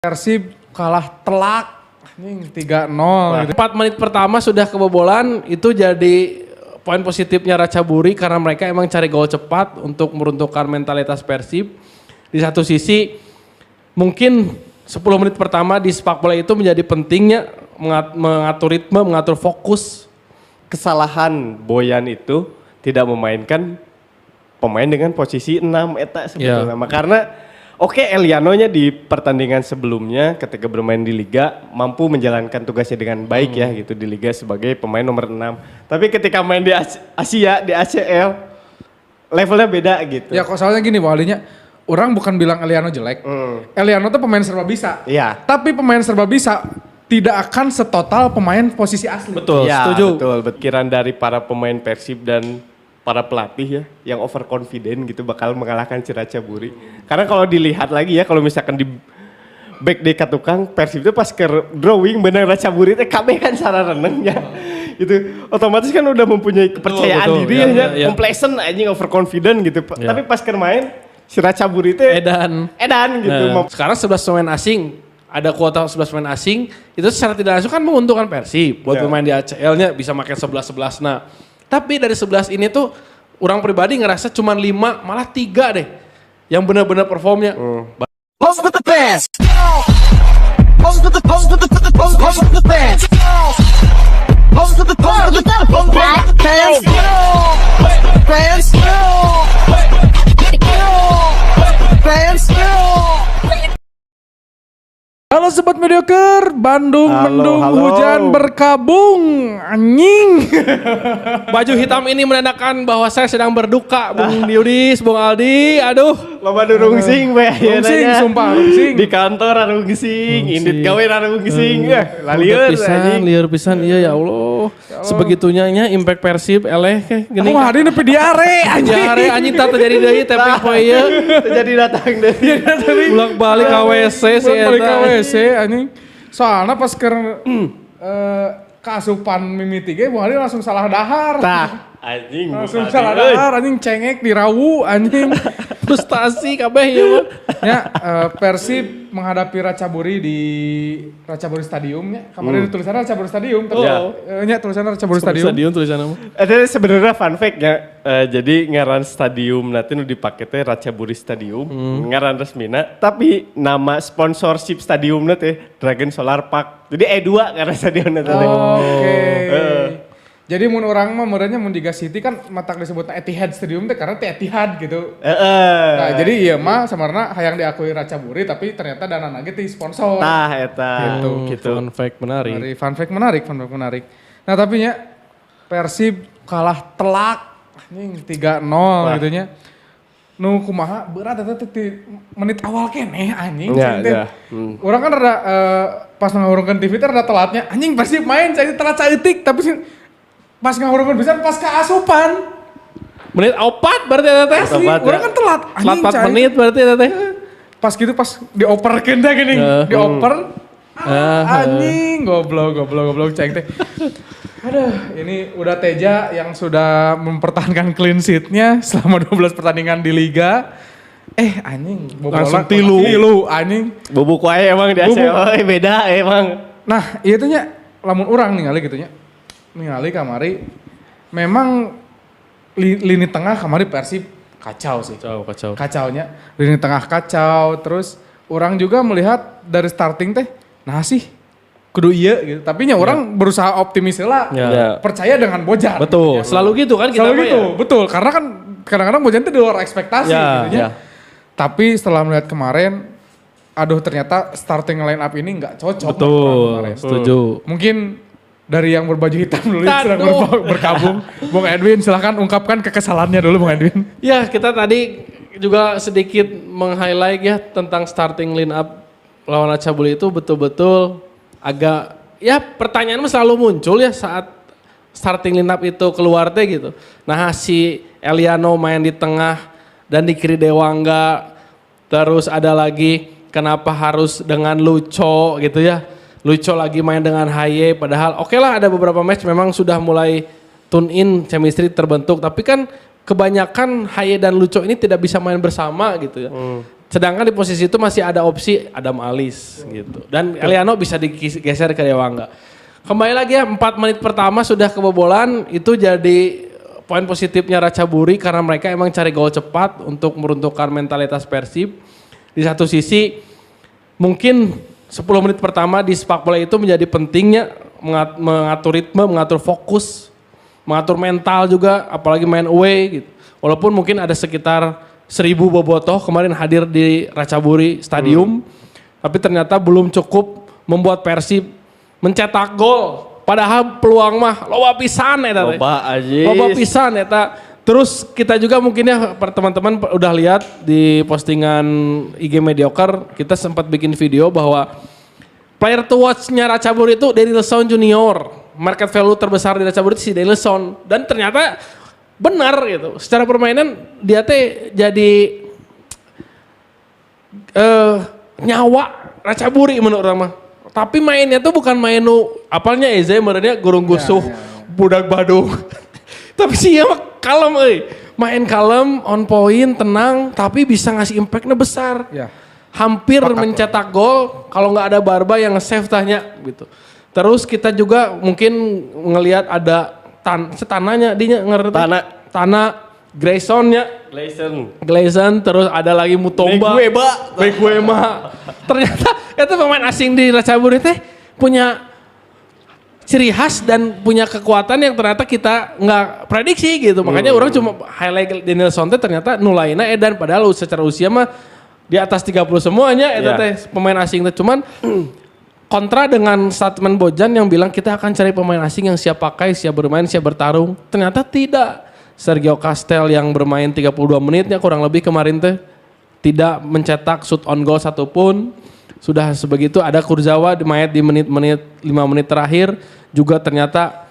Persib kalah telak, ini 3-0 gitu. 4 menit pertama sudah kebobolan, itu jadi poin positifnya Ratchaburi karena mereka emang cari gol cepat untuk meruntuhkan mentalitas Persib. Di satu sisi mungkin 10 menit pertama di sepak bola itu menjadi pentingnya mengatur ritme, mengatur fokus. Kesalahan Boyan itu tidak memainkan pemain dengan posisi 6 eta sebetulnya. Karena oke, Elianonya di pertandingan sebelumnya ketika bermain di Liga mampu menjalankan tugasnya dengan baik ya gitu di Liga sebagai pemain nomor 6. Tapi ketika main di Asia, di ACL levelnya beda gitu. Ya kok soalnya gini Bang Alinya, orang bukan bilang Eliano jelek. Eliano tuh pemain serba bisa. Iya. Tapi pemain serba bisa tidak akan setotal pemain posisi asli. Betul, Ya, setuju. betul. Pikiran dari para pemain Persib dan para pelatih ya yang overconfident gitu bakal mengalahkan Ratchaburi. Karena kalau dilihat lagi ya kalau misalkan di back day ka tukang Persib itu pas ke drawing bener Ratchaburi teh kabeh kan cara renengnya. Gitu. Otomatis kan udah mempunyai kepercayaan diri ya, complacent anjing overconfident gitu. Tapi pas ke main si Ratchaburi teh edan gitu. Sekarang 11 pemain asing, ada kuota 11 pemain asing, itu secara tidak langsung kan menguntungkan Persib. Buat pemain di ACL-nya bisa makin 11-11. Nah, tapi dari 11 ini tuh orang pribadi ngerasa cuma 5 malah 3 deh yang benar-benar performnya. Post with the fans. Post with the fans. Post with the fans. Halo Sobat Mediocre, Bandung mendung hujan berkabung, anjing. Baju hitam ini menandakan bahwa saya sedang berduka, Bung Diudis, Bung Aldi, aduh. Loba rungsing we Rungsing, sumpah rungsing. Di kantor rungsing, indit gawe rungsing. Liar pisan, iya ya Allah. Sebegitunya nya impact Persib eleh kayak gini. Wah, ini nepi diare, anjing. Diare anjing tak terjadi deui tapping poe ieu. Terjadi datang dari Bolak-balik ka WC si Balik ka eta. WC anjing. Soalnya pas ke keasupan mimiti ge Bung Adi langsung salah dahar. Anjing Langsung salah dahar anjing, cengek dirawu anjing. Frustasi kabeh ieu mah. Ya, Persib menghadapi Ratchaburi di Ratchaburi Stadium ya. Kemarin tulisannya Ratchaburi Stadium tapi nya tulisannya Ratchaburi Stadium. Tulisanna mah. Ada sebenarnya fun fact ya. Jadi ngaran stadium nanti nu dipake teh Ratchaburi Stadium, ngaran resmina, tapi nama sponsorship stadiumna teh Dragon Solar Park. Jadi E2 karena stadionnya teh. Oke. Jadi mun orang mah meureunnya mun di Gas City kan matak disebutna Etihad Stadium teh karena teh Etihad gitu. Nah, jadi iya mah samarna hayang diakui Ratchaburi tapi ternyata dana ge ti sponsor. Tah eta Gitu. Fun fact menarik. Fun fact menarik. Nah, tapi nya Persib kalah telak anjing 3-0 gitu nya. Nu kumaha berat eta teh menit awal keneh anjing. Orang kan rada pas ngahurungkeun TV teh rada telatnya. Anjing Persib main cai telat caeutik tapi pas ngahurungkeun pisan pas keasupan. Menit 4 berarti eta teh. Orang kan telat. Telat 4 menit berarti eta teh. Pas gitu pas dioperkeun teh geuning. Dioper. Anjing goblok cai teh. Aduh, ini udah Teja yang sudah mempertahankan clean sheet-nya selama 12 pertandingan di Liga. Anjing, Langsung tilu anjing. Bubuk wae emang di ACL beda emang. Nah, ieu teh nya lamun urang ningali gitu nya. Ningali kamari memang lini tengah kamari Persib kacau sih. Kacau. Kacaunya, lini tengah kacau, terus orang juga melihat dari starting teh, nah sih kudu iya gitu. Tapi nya orang berusaha optimis lah, percaya dengan Bojan. Betul, selalu gitu kan kita. Selalu gitu, betul. Karena kan kadang-kadang Bojan itu di luar ekspektasi gitu ya. Tapi setelah melihat kemarin, aduh ternyata starting line up ini nggak cocok. Betul, setuju. Mungkin dari yang berbaju hitam dulu sedang bergabung. Bung Edwin silahkan ungkapkan kekesalannya dulu Bung Edwin. Ya kita tadi juga sedikit meng-highlight ya tentang starting line up lawan Ratchaburi itu betul-betul agak, ya pertanyaan selalu muncul ya saat starting line up itu keluar teh gitu. Nah si Eliano main di tengah dan di kiri Dewangga, terus ada lagi kenapa harus dengan Lucho gitu ya. Lucho lagi main dengan Haye, padahal oke lah ada beberapa match memang sudah mulai tune in, chemistry terbentuk, tapi kan kebanyakan Haye dan Lucho ini tidak bisa main bersama gitu ya. Sedangkan di posisi itu masih ada opsi Adam Alis gitu. Dan Eliano bisa digeser ke Dewangga. Kembali lagi ya, 4 menit pertama sudah kebobolan, itu jadi poin positifnya Ratchaburi karena mereka emang cari gol cepat untuk meruntuhkan mentalitas Persib. Di satu sisi mungkin 10 menit pertama di sepak bola itu menjadi pentingnya mengatur ritme, mengatur fokus, mengatur mental juga, apalagi main away gitu. Walaupun mungkin ada sekitar 1000 bobotoh kemarin hadir di Ratchaburi Stadium, tapi ternyata belum cukup membuat Persib mencetak gol. Padahal peluang mah loba pisan eta teh. Loba pisan eta. Terus kita juga mungkin ya teman-teman udah lihat di postingan IG Mediocre, kita sempat bikin video bahwa player to watch-nya Ratchaburi itu Denilson Junior. Market value terbesar di Ratchaburi itu si Denilson. Dan ternyata benar gitu. Secara permainan dia teh jadi nyawa Ratchaburi menurut orang mah. Tapi mainnya tuh bukan main apalnya Eze merenya gurung gusuh budak Badung. Tapi sih ya kalem main kalem, on point, tenang, tapi bisa ngasih impactnya besar. Ya. Hampir mencetak gol kalau nggak ada Barba yang nge-save tanya gitu. Terus kita juga mungkin ngelihat ada setananya dia ngerti tanah Graysonnya Gleison, terus ada lagi Mutomba Beguema. Ternyata itu pemain asing di Ratchaburi teh punya ciri khas dan punya kekuatan yang ternyata kita nggak prediksi gitu. Makanya orang cuma highlight Denilson teh ternyata nulaina edan padahal secara usia mah di atas 30 semuanya eta teh pemain asing teh. Cuman kontra dengan statement Bojan yang bilang kita akan cari pemain asing yang siap pakai, siap bermain, siap bertarung. Ternyata tidak. Sergio Castel yang bermain 32 menitnya kurang lebih kemarin teh tidak mencetak shoot on goal satupun. Sudah sebegitu ada Kurzawa main di menit-menit 5 menit terakhir juga ternyata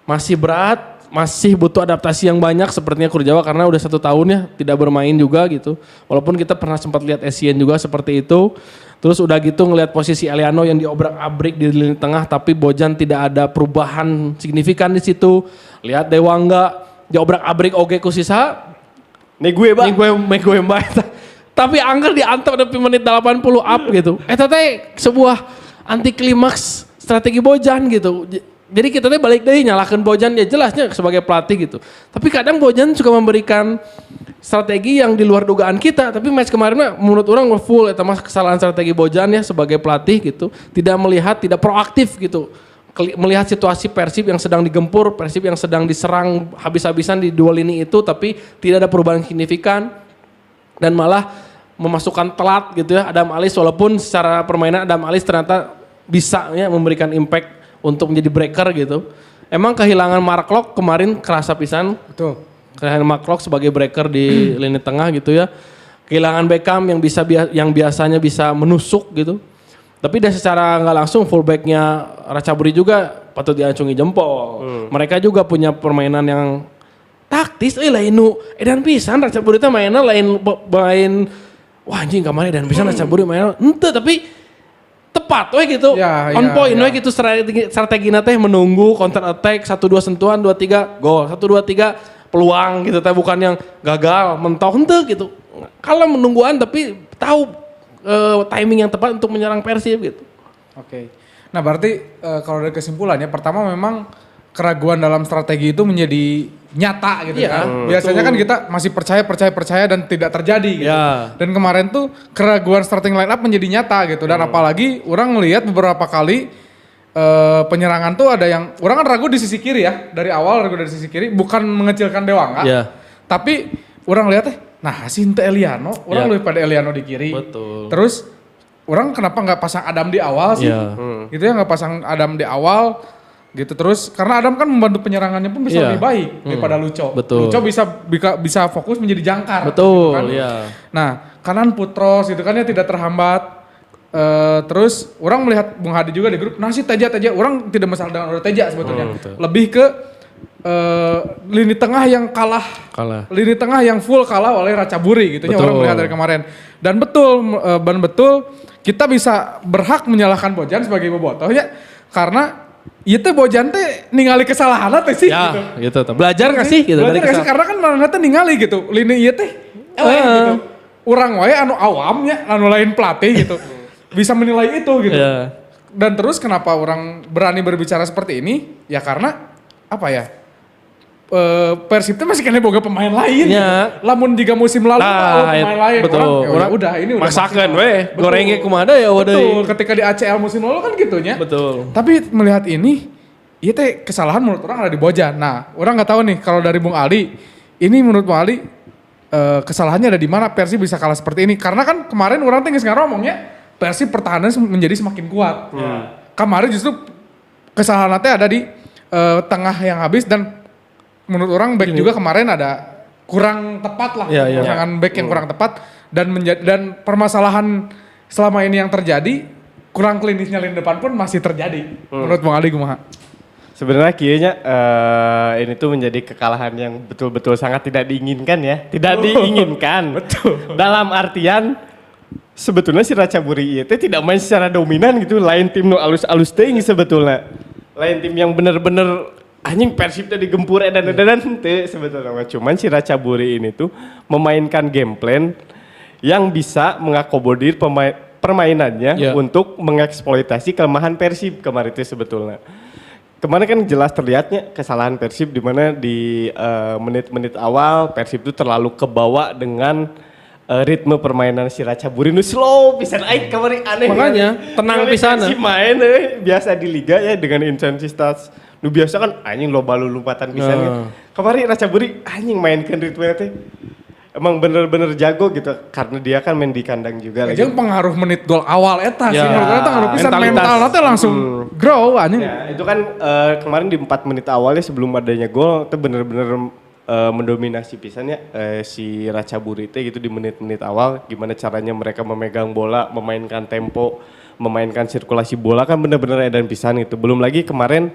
masih berat, masih butuh adaptasi yang banyak sepertinya Kurzawa karena udah 1 tahun ya tidak bermain juga gitu. Walaupun kita pernah sempat lihat Essien juga seperti itu. Terus udah gitu ngelihat posisi Eliano yang diobrak-abrik di lini tengah tapi Bojan tidak ada perubahan signifikan di situ. Lihat Dewangga diobrak-abrik oge ku sisa Meguemba. Tapi angker diantep di menit 80 up gitu. Eta teh sebuah anti klimaks strategi Bojan gitu. Jadi kita teh balik deui nyalahkeun Bojan ya jelasnya sebagai pelatih gitu. Tapi kadang Bojan suka memberikan strategi yang di luar dugaan kita. Tapi match kemarin mah menurut orang full eta mah kesalahan strategi Bojan ya sebagai pelatih gitu. Tidak melihat, tidak proaktif gitu. Melihat situasi Persib yang sedang digempur, Persib yang sedang diserang habis-habisan di 2 lini itu tapi tidak ada perubahan signifikan dan malah memasukkan telat gitu ya Adam Alis walaupun secara permainan Adam Alis ternyata bisa ya memberikan impact untuk menjadi breaker gitu. Emang kehilangan Mark Locke kemarin kerasa pisan. Betul. Kehilangan Mark Locke sebagai breaker di lini tengah gitu ya. Kehilangan Beckham yang biasanya bisa menusuk gitu. Tapi dan secara nggak langsung fullbacknya Ratchaburi juga patut diacungi jempol. Mereka juga punya permainan yang taktis. Lain edan pisan Ratchaburi teh mainnya lain wah anjing kemarin edan pisan Ratchaburi mainnya ente tapi tepat gitu. On point gitu strategina teh menunggu counter attack 1-2 sentuhan 2-3 gol 1-2-3 peluang gitu teh bukan yang gagal mentok henteu gitu. Kalau menungguan tapi tahu timing yang tepat untuk menyerang Persib gitu. Oke. Nah berarti kalau dari kesimpulannya pertama memang keraguan dalam strategi itu menjadi nyata gitu kan. Biasanya kan kita masih percaya dan tidak terjadi gitu. Dan kemarin tuh keraguan starting line up menjadi nyata gitu. Dan apalagi orang ngelihat beberapa kali penyerangan tuh ada yang orang kan ragu di sisi kiri ya. Dari awal ragu dari sisi kiri bukan mengecilkan Dewangga. Tapi orang lihat nah Sinta Eliano, orang lebih pada Eliano di kiri. Betul. Terus orang kenapa nggak pasang Adam di awal sih? Gitu ya nggak pasang Adam di awal gitu terus karena Adam kan membantu penyerangannya pun bisa lebih baik daripada Lucho. Betul. Lucho bisa fokus menjadi jangkar. Betul. Gitu kan? Nah kanan Putros gitu kan ya tidak terhambat. Terus orang melihat Bung Hadi juga di grup. Nah si Teja orang tidak masalah dengan Oro Teja sebetulnya. Lebih ke lini tengah yang kalah. Lini tengah yang full kalah oleh Ratchaburi gitu ya orang melihat dari kemarin. Dan betul kita bisa berhak menyalahkan Bojan sebagai bobotoh ya karena itu Bojan teh ningali kesalahan teh sih gitu. Belajar nggak sih gitu belajar nggak sih karena kan mana teh ningali gitu lini ieu teh gitu. Urang wae anu awamnya, anu lain pelatih gitu. Bisa menilai itu gitu. Iya. Dan terus kenapa orang berani berbicara seperti ini? Ya karena apa ya? Persib itu masih kena boga pemain lain. Ya. Gitu. Lamun jika musim lalu pemain lain. betul. Orang, ya udah ini udah Masakan maksimal. weh, Betul. gorengnya kumada ya waduh. Betul, ketika di ACL musim lalu kan gitunya. Betul. Tapi melihat ini, iya teh kesalahan menurut orang ada di Bojan. Nah, orang nggak tahu nih kalau dari Bung Ali, ini menurut Bung Ali kesalahannya ada di mana Persib bisa kalah seperti ini? Karena kan kemarin orang tinggal sekarang ngomongnya Persib pertahanan menjadi semakin kuat. Kemarin justru kesalahannya ada di tengah yang habis dan menurut orang back juga kemarin ada kurang tepat lah, jangan back yang kurang tepat dan permasalahan selama ini yang terjadi kurang klinisnya lini depan pun masih terjadi. Menurut Bung Ali kumaha? Sebenarnya kayaknya ini tuh menjadi kekalahan yang betul-betul sangat tidak diinginkan ya. Tidak diinginkan. Betul. Dalam artian sebetulnya si Ratchaburi itu tidak main secara dominan gitu. Lain tim nu alus-alus teuing sebetulnya. Lain tim yang bener-bener anjing Persib teh digempur dan teu sebetulnya. Cuman si Ratchaburi ini tuh memainkan game plan yang bisa mengakomodir permainannya untuk mengeksploitasi kelemahan Persib kemarin itu sebetulnya. Kemarin kan jelas terlihatnya kesalahan Persib di mana di menit-menit awal Persib itu terlalu kebawa dengan ritme permainan si Ratchaburi nu slow pisan aing kemarin aneh. Makanya tenang pisan. Si main biasa di liga ya dengan intensitas nu biasa kan anjing loba lompatan pisan gitu. Kemarin Ratchaburi anjing mainkeun ritme teh emang bener-bener jago gitu karena dia kan main di kandang juga lagi. Jeung pengaruh menit gol awal eta sih Ya, menurut eta ngaruh pisan mentalitas. mentalna teh langsung grow anjing. Ya, itu kan kemarin di 4 menit awalnya sebelum adanya gol itu bener-bener mendominasi pisannya si Ratchaburi teh gitu di menit-menit awal gimana caranya mereka memegang bola, memainkan tempo, memainkan sirkulasi bola kan bener-bener edan pisan gitu. Belum lagi kemarin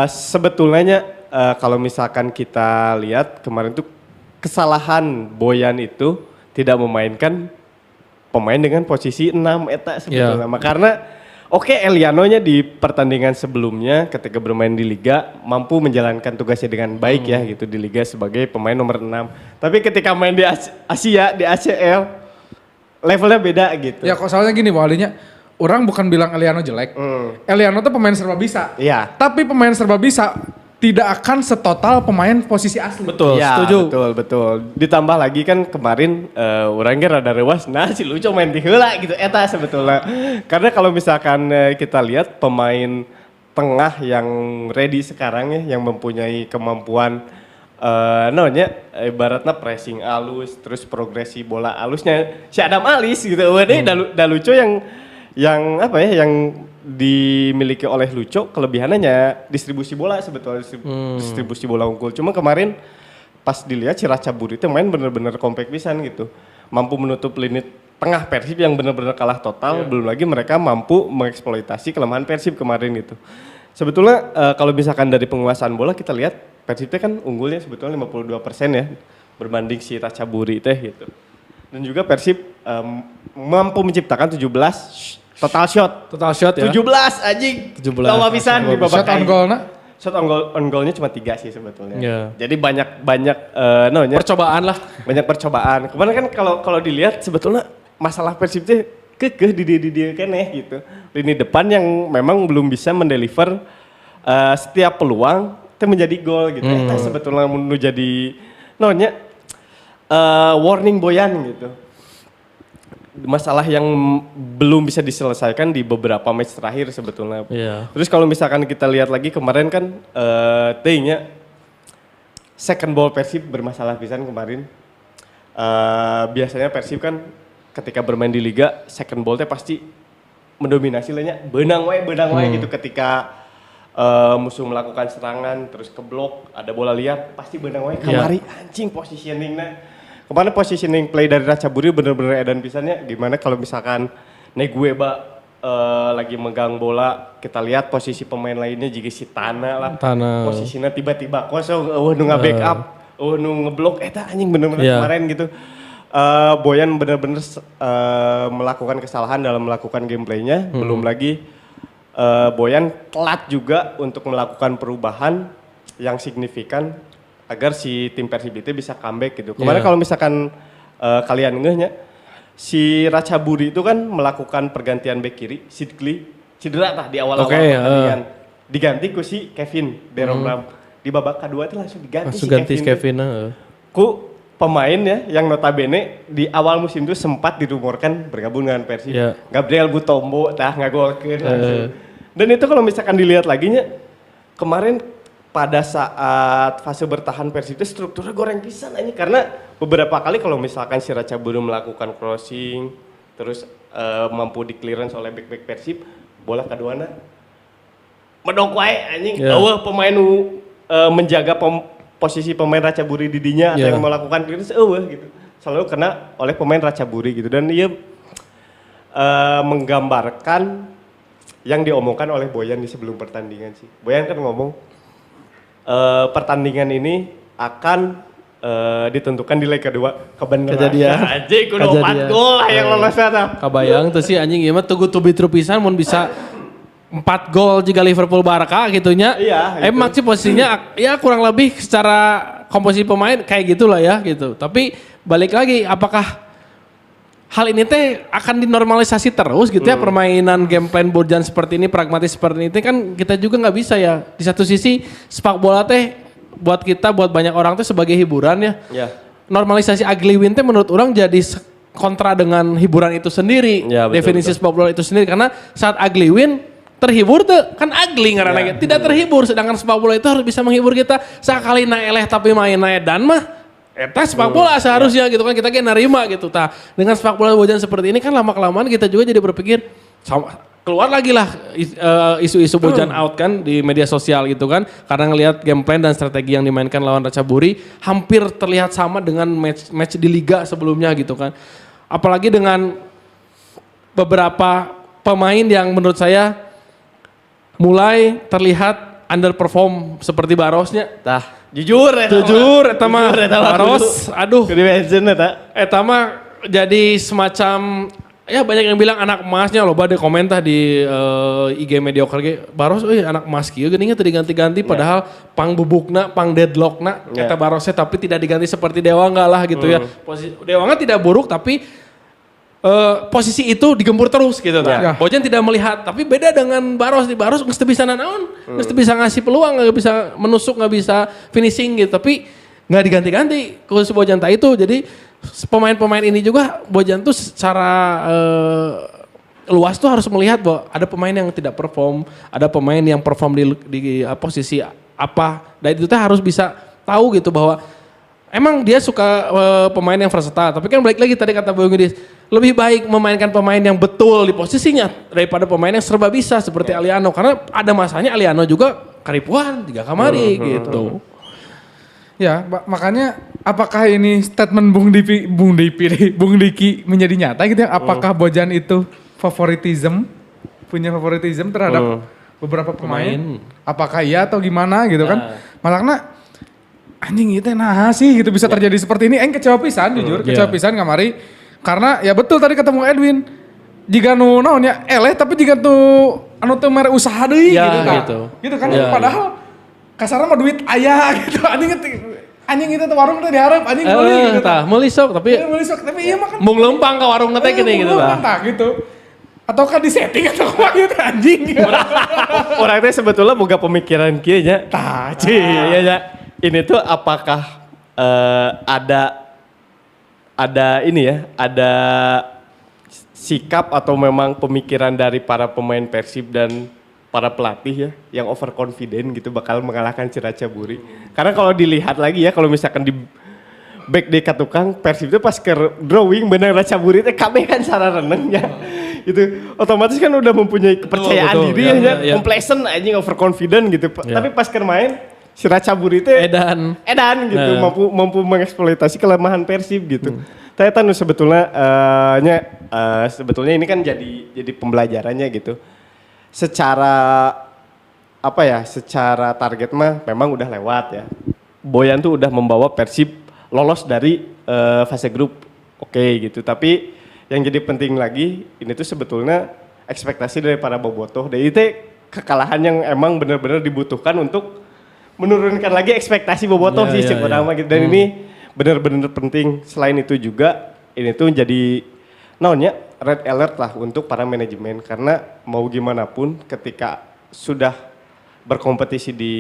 sebetulnya kalau misalkan kita lihat kemarin tuh kesalahan Boyan itu tidak memainkan pemain dengan posisi 6 eta sebetulnya. Karena oke, Elianonya di pertandingan sebelumnya ketika bermain di Liga mampu menjalankan tugasnya dengan baik ya gitu di Liga sebagai pemain nomor 6. Tapi ketika main di Asia, di ACL levelnya beda gitu. Ya kok soalnya gini Bang Alinya, orang bukan bilang Eliano jelek. Eliano tuh pemain serba bisa. Iya. Tapi pemain serba bisa tidak akan setotal pemain posisi asli. Betul, Ya, setuju. betul. Ditambah lagi kan kemarin orang ge rada rewas, nah si Luco main di heula gitu eta sebetulnya. Karena kalau misalkan kita lihat pemain tengah yang ready sekarang ya, yang mempunyai kemampuan ibaratnya pressing alus, terus progresi bola alusnya si Adam Alis gitu. Waduh, da Luco yang apa ya, yang dimiliki oleh Luco kelebihannya distribusi bola sebetulnya distribusi bola unggul. Cuma kemarin pas dilihat si Ratchaburi itu main bener-bener kompak pisan gitu. Mampu menutup lini tengah Persib yang bener-bener kalah total. Belum lagi mereka mampu mengeksploitasi kelemahan Persib kemarin gitu. Sebetulnya kalau misalkan dari penguasaan bola kita lihat Persib itu kan unggulnya sebetulnya 52% ya berbanding si Ratchaburi teh gitu. Dan juga Persib mampu menciptakan 17 total shot ya. 17 anjing. 17. Tawa pisan di babak Shot on goal-na? Shot on goalnya cuma 3 sih sebetulnya. Ya. Jadi banyak Percobaan lah. banyak percobaan. Kemarin kan kalau dilihat sebetulnya masalah Persib itu kekeh di dia keneh gitu. Lini depan yang memang belum bisa mendeliver setiap peluang itu menjadi gol gitu. Itu sebetulnya mau jadi warning Boyan gitu. Masalah yang belum bisa diselesaikan di beberapa match terakhir sebetulnya. Iya. Terus kalau misalkan kita lihat lagi kemarin kan second ball Persib bermasalah pisan kemarin. Biasanya Persib kan ketika bermain di Liga second ball-nya pasti mendominasi lainnya benang wae gitu ketika musuh melakukan serangan terus keblok ada bola liar pasti benang wae kamari anjing positioningnya. Kemarin positioning play dari Ratchaburi bener-bener edan pisannya. Gimana kalau misalkan Negueba lagi megang bola, kita lihat posisi pemain lainnya juga si Tana lah. Posisinya tiba-tiba kosong, nu nge-backup, nu ngeblok, eta anjing bener-bener kemarin gitu. Boyan bener-bener melakukan kesalahan dalam melakukan gameplaynya. Belum lagi Boyan telat juga untuk melakukan perubahan yang signifikan agar si tim Persib itu bisa comeback gitu. Kemarin kalau misalkan kalian ngehnya si Ratchaburi itu kan melakukan pergantian bek kiri, Sidley cedera tah di awal-awal pertandingan. Diganti ku si Kevin Beromram. Di babak kedua itu langsung diganti Langsung ganti si Kevin. Ku pemain ya yang notabene di awal musim itu sempat dirumorkan bergabung dengan Persib. Yeah. Gabriel Butombo tah ngagolkeun langsung. Dan itu kalau misalkan dilihat lagi nya kemarin pada saat fase bertahan Persib itu strukturnya goreng pisan aja karena beberapa kali kalau misalkan si Ratchaburi melakukan crossing terus mampu di clearance oleh back Persib, bola keduana medok wae anjing. Eueuh pemain menjaga posisi pemain Ratchaburi di dinya atau yang melakukan clearance gitu. Selalu kena oleh pemain Ratchaburi gitu dan ia menggambarkan yang diomongkan oleh Boyan di sebelum pertandingan sih. Boyan kan ngomong pertandingan ini akan ditentukan di leg kedua. Kebenaran. Kejadian. Anjing kudu 4 gol yang lolos eta. Kabayang tuh sih anjing ieu mah tugu tubi pisan mun bisa 4 gol jika Liverpool Barca gitunya. Iya. Emang sih posisinya ya kurang lebih secara komposisi pemain kayak gitulah ya gitu. Tapi balik lagi apakah hal ini teh akan dinormalisasi terus gitu ya permainan game plan Bojan seperti ini pragmatis seperti ini kan kita juga nggak bisa ya di satu sisi sepak bola teh buat kita buat banyak orang tuh sebagai hiburan ya. Normalisasi ugly win teh menurut orang jadi kontra dengan hiburan itu sendiri definisi sepak bola itu sendiri karena saat ugly win terhibur tuh kan ugly ngaranna tidak terhibur sedangkan sepak bola itu harus bisa menghibur kita sekali eleh tapi main edan mah eta sepak bola seharusnya gitu kan kita kayak nerima gitu. Dengan sepak bola Bojan seperti ini kan lama-kelamaan kita juga jadi berpikir keluar lagi lah isu-isu Bojan out kan di media sosial gitu kan karena ngelihat game plan dan strategi yang dimainkan lawan Ratchaburi hampir terlihat sama dengan match di liga sebelumnya gitu kan. Apalagi dengan beberapa pemain yang menurut saya mulai terlihat underperform seperti Barosnya. Jujur eta mah Baros aduh di mention eta mah jadi semacam ya banyak yang bilang anak emasnya loh pada komentar di IG mediocre ge Baros anak emas kieu geuning teu diganti-ganti padahal pang bubukna pang deadlockna eta Barosnya tapi tidak diganti seperti Dewa enggak lah gitu ya posisi Dewa tidak buruk tapi posisi itu digempur terus gitu Bojan tidak melihat tapi beda dengan Baros di Baros nggak bisa nanaon nggak bisa ngasih peluang nggak bisa menusuk nggak bisa finishing gitu tapi nggak diganti-ganti khusus Bojan tak itu jadi pemain-pemain ini juga Bojan tuh secara luas tuh harus melihat bahwa ada pemain yang tidak perform ada pemain yang perform di posisi apa dan itu tuh harus bisa tahu gitu bahwa emang dia suka pemain yang versatile, tapi kan balik lagi tadi kata Bung Yudis, lebih baik memainkan pemain yang betul di posisinya daripada pemain yang serba bisa seperti Aliano. Karena ada masanya Aliano juga karipuan 3 kamari gitu. Ya, makanya apakah ini statement Bung Diki menjadi nyata gitu ya? Apakah Bojan itu punya favoritism terhadap beberapa pemain? Apakah iya atau gimana gitu kan? Makanya anjing itu nah sih gitu bisa terjadi seperti ini. Kecewa pisan jujur, kecewa pisan kamari. Karena ya betul tadi ketemu Edwin. Jika nu naonnya eleh tapi jika tuh anu teu mere usaha deui gitu kan. Gitu kan padahal kasarna mah duit aya gitu. Anjing itu tuh warung teh diharap anjing beli gitu. Meuli sok tapi iya mah kan mung lempang ka warung teh gini gitu tah. Gitu. Atau kan di setting atau apa gitu anjing. Orang teh sebetulnya boga pemikiran kieu nya. Tah, iya nya. Ini tuh apakah ada sikap atau memang pemikiran dari para pemain Persib dan para pelatih ya yang overconfident gitu bakal mengalahkan si Ratchaburi. Karena kalau dilihat lagi ya kalau misalkan di back di katukang Persib itu pas ke drawing benar Ratchaburi teh kabeh kan cara renengnya. Gitu. Otomatis kan udah mempunyai kepercayaan diri ya, complacent anjing overconfident gitu. Tapi pas ke main si Ratchaburi teh edan gitu mampu mengeksploitasi kelemahan Persib gitu. Ternyata sebetulnya ini kan jadi pembelajarannya gitu. Secara target mah memang udah lewat ya. Boyan tuh udah membawa Persib lolos dari fase grup. Oke gitu. Tapi yang jadi penting lagi ini tuh sebetulnya ekspektasi dari para bobotoh. Dan itu kekalahan yang emang benar-benar dibutuhkan untuk menurunkan lagi ekspektasi bobotoh sih sebenarnya gitu. Dan ini benar-benar penting. Selain itu juga ini tuh jadi naonnya red alert lah untuk para manajemen karena mau gimana pun ketika sudah berkompetisi di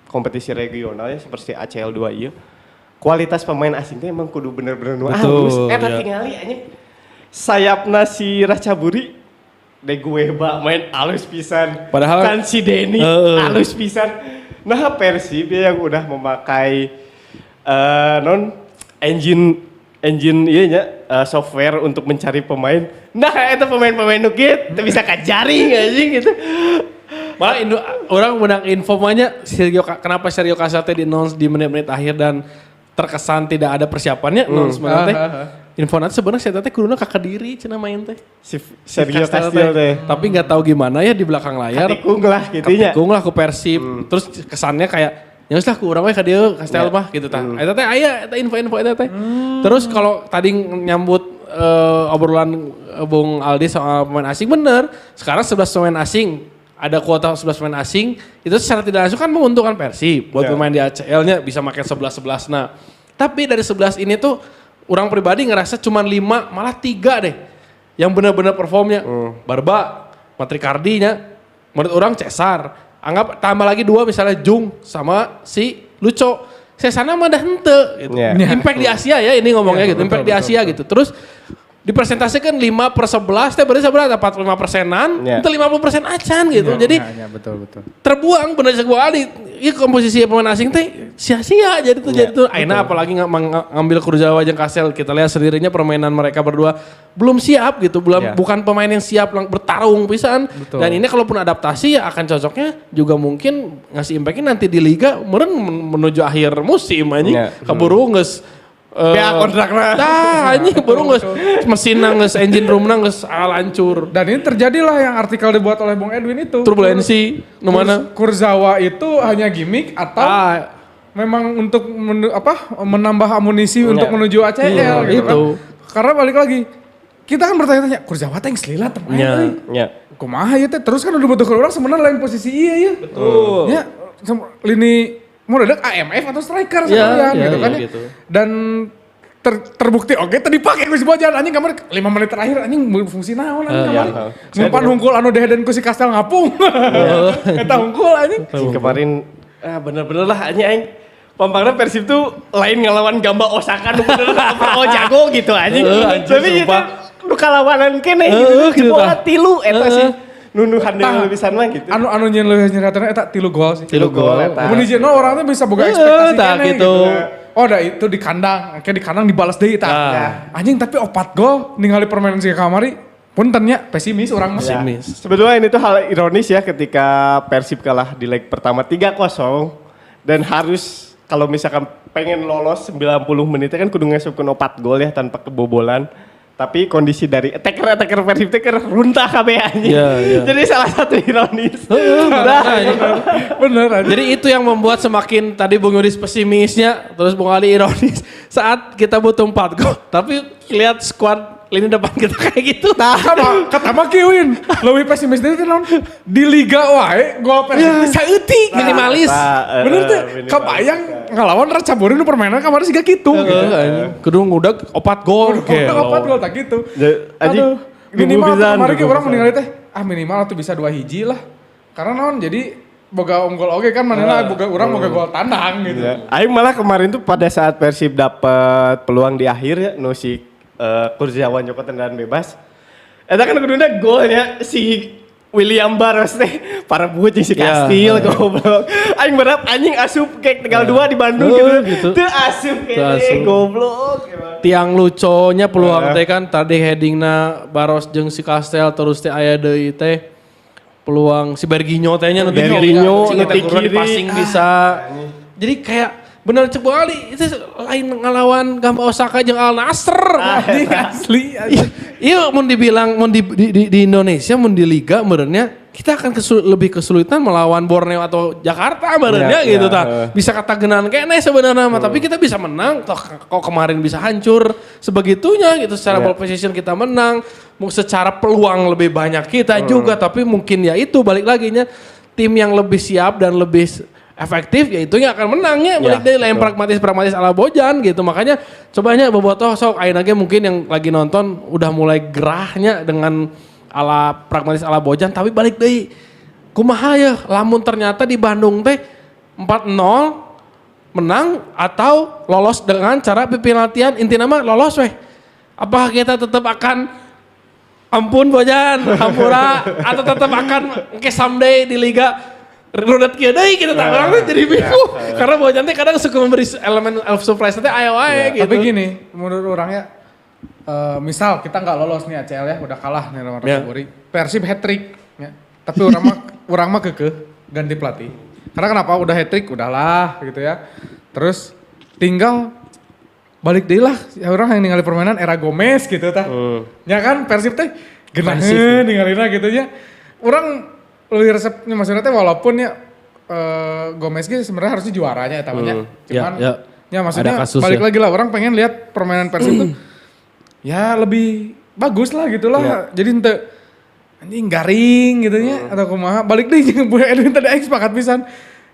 kompetisi regional ya seperti ACL 2 iya kualitas pemain asingnya emang kudu bener-bener nu halus tingali anjing sayapna si Ratchaburi de Gueba main halus pisan Padahal kan si Denny halus pisan nah Persib yang udah memakai engine iya nya software untuk mencari pemain. Nah, itu pemain-pemain nu kieu teu bisa kajaring anjing gitu. Malah orang menang info banyak kenapa Sergio Casate di announce di menit-menit akhir dan terkesan tidak ada persiapannya announcement teh. Info nanti sebenarnya saya teh kuduna ka Kediri cenah main teh. Si Sergio Castillo teh. Tapi enggak tahu gimana ya di belakang layar. Ketikung lah gitu nya. Ketikung lah ku Persib. Terus kesannya kayak ya lah ku urang we ka dieu Kastel mah gitu tah. Eta teh aya eta info-info eta teh. Terus kalau tadi nyambut obrolan Bung Aldi soal pemain asing bener. Sekarang 11 pemain asing, ada kuota 11 pemain asing, itu secara tidak langsung kan menguntungkan Persib buat pemain di ACL-nya bisa makin 11-11. Nah, tapi dari 11 ini tuh orang pribadi ngerasa cuma 5 malah 3 deh yang benar-benar performnya. Barba, Matrikardi-nya, menurut orang Cesar. Anggap tambah lagi 2 misalnya Jung sama si Luco. Saya sana mah dah hente gitu. Impact di Asia ya ini ngomongnya gitu. Impact di Asia gitu. Terus dipresentasikan 5/11 teh berarti seberapa 45%-an, itu 50% acan gitu. Jadi betul. terbuang bener sebuah kali. Iya komposisi pemain asing teh sia-sia jadi tuh aina apalagi ngambil Kurzawa jeung Kastel kita lihat sendirinya permainan mereka berdua belum siap gitu, bukan pemain yang siap bertarung pisan. Dan ini kalaupun adaptasi ya akan cocoknya juga mungkin ngasih impactnya nanti di liga meureun menuju akhir musim anjing. Kaburu geus kontrakna. Tah anjing baru geus mesin geus engine room geus hancur. Dan ini terjadilah yang artikel dibuat oleh Bung Edwin itu. Turbulensi nu mana? Kurzawa itu hanya gimmick atau memang untuk menambah amunisi untuk menuju ACL gitu kan. Karena balik lagi kita kan bertanya-tanya Kurzawa teh selilat pemain kumaha ya teh terus kan udah butuh orang sebenarnya lain posisi iya ya. Betul. Ya lini mau dadak AMF atau striker sekalian gitu kan ya. Gitu. Dan terbukti oke tadi pakai ku si Bojan anjing kamar 5 menit terakhir anjing fungsi naon anjing kamar. Ngumpan hungkul anu dehden ku si Kastel ngapung. Eta hungkul anjing. Kemarin bener-bener lah anjing Pampangna Persib tuh lain ngelawan Gamba Osaka nu bener jago gitu anjing. Tapi itu nu kalawanan keneh gitu. Bola 3 eta sih. Nunuhan dengan lebisan mah gitu. Anu nyeun leuwih nyeratana eta 3 gol sih. 3 gol eta. Mun dijieun orang teh bisa boga ekspektasi keneh gitu. Oh da itu di kandang, kayak di kandang dibalas deui tah. Anjing tapi 4 gol ningali permainan si kamari punten nya pesimis orang mah. Pesimis. Sebetulnya ini tuh hal ironis ya ketika Persib kalah di leg pertama 3-0 dan harus kalau misalkan pengen lolos 90 menit kan kudu ngasupkeun 4 gol ya tanpa kebobolan. Tapi kondisi dari attacker Persib teh runtah kabeh anjing. Jadi salah satu ironis. Bener aja. Jadi itu yang membuat semakin tadi Bung Yudis pesimisnya, terus Bung Ali ironis. Saat kita butuh 4 gol, tapi lihat squad lini depan kita kayak gitu. Nah, kata mah Kiwin, leuwih pesimis deui teh naon? Di liga wae gol Persib saeutik minimalis. Bener teh. Kebayang ngalawan Ratchaburi nu permainan kamari siga kitu gitu. Kudu ngudag 4 gol. 4 gol tak gitu. Aduh, minimal kemarin orang meninggal teh minimal tuh bisa 2 hiji lah. Karena naon jadi boga unggul oke kan manehna boga urang boga gol tandang gitu. Aing malah kemarin tuh pada saat Persib dapat peluang di akhir ya nu si Kurzawa nyopot tendangan bebas. Eta kan kuduna golnya si William Barros teh para buat si Kastil goblok. Aing berap anjing asup kayak tinggal 2 di Bandung gitu. Teu asup kene goblok. Tiang luconya peluang teh kan tadi headingna Barros jeung si Kastel terus teh aya deui teh peluang si Berginho tehnya nu Berginho nu kiri passing bisa. Jadi kayak bener cek kali itu lain ngelawan Gamba Osaka jeung Al Nassr asli. Iya mun dibilang mun di Indonesia mun di liga meureunnya kita akan lebih kesulitan melawan Borneo atau Jakarta meureunnya gitu tah. Bisa kata genan keneh sebenarnya mah tapi kita bisa menang kok kemarin bisa hancur sebegitunya gitu secara ball position kita menang secara peluang lebih banyak kita juga tapi mungkin ya itu balik lagi nya tim yang lebih siap dan lebih efektif ya itu yang akan menangnya balik Ya, dari lain betul. pragmatis ala Bojan gitu. Makanya cobanya bobotoh sok ayeuna ge mungkin yang lagi nonton udah mulai gerahnya dengan ala pragmatis ala Bojan tapi balik deui kumaha ya lamun ternyata di Bandung teh 4-0 menang atau lolos dengan cara penaltian intinya mah lolos weh. Apakah kita tetap akan ampun Bojan, hampura atau tetap akan ke someday di liga rudet kieu deui kita tak orang jadi bingung. Karena Bojan teh kadang suka memberi elemen of surprise teh aya wae gitu. Tapi gini, menurut orangnya misal kita nggak lolos nih ACL ya, udah kalah nih lawan Ya. Racaburi. Persib hat-trick ya. Tapi orang mah kekeh ganti pelatih. Karena kenapa? Udah hat-trick, udahlah gitu ya. Terus tinggal balik deui lah ya orang yang ningali permainan era Gomez gitu tah. Ya kan Persib teh genaheun ningalina gitu nya. Orang lebih resepnya maksudnya teh walaupun ya Gomez ge sebenarnya harusnya juaranya ya tamanya. Cuman ya maksudnya Ada kasus balik ya. lagi lah orang pengen lihat permainan Persib tuh ya lebih bagus lah gitu lah. Jadi ente anjing garing gitu nya atau kumaha balik deh jeung Bu Edwin tadi aing sepakat pisan.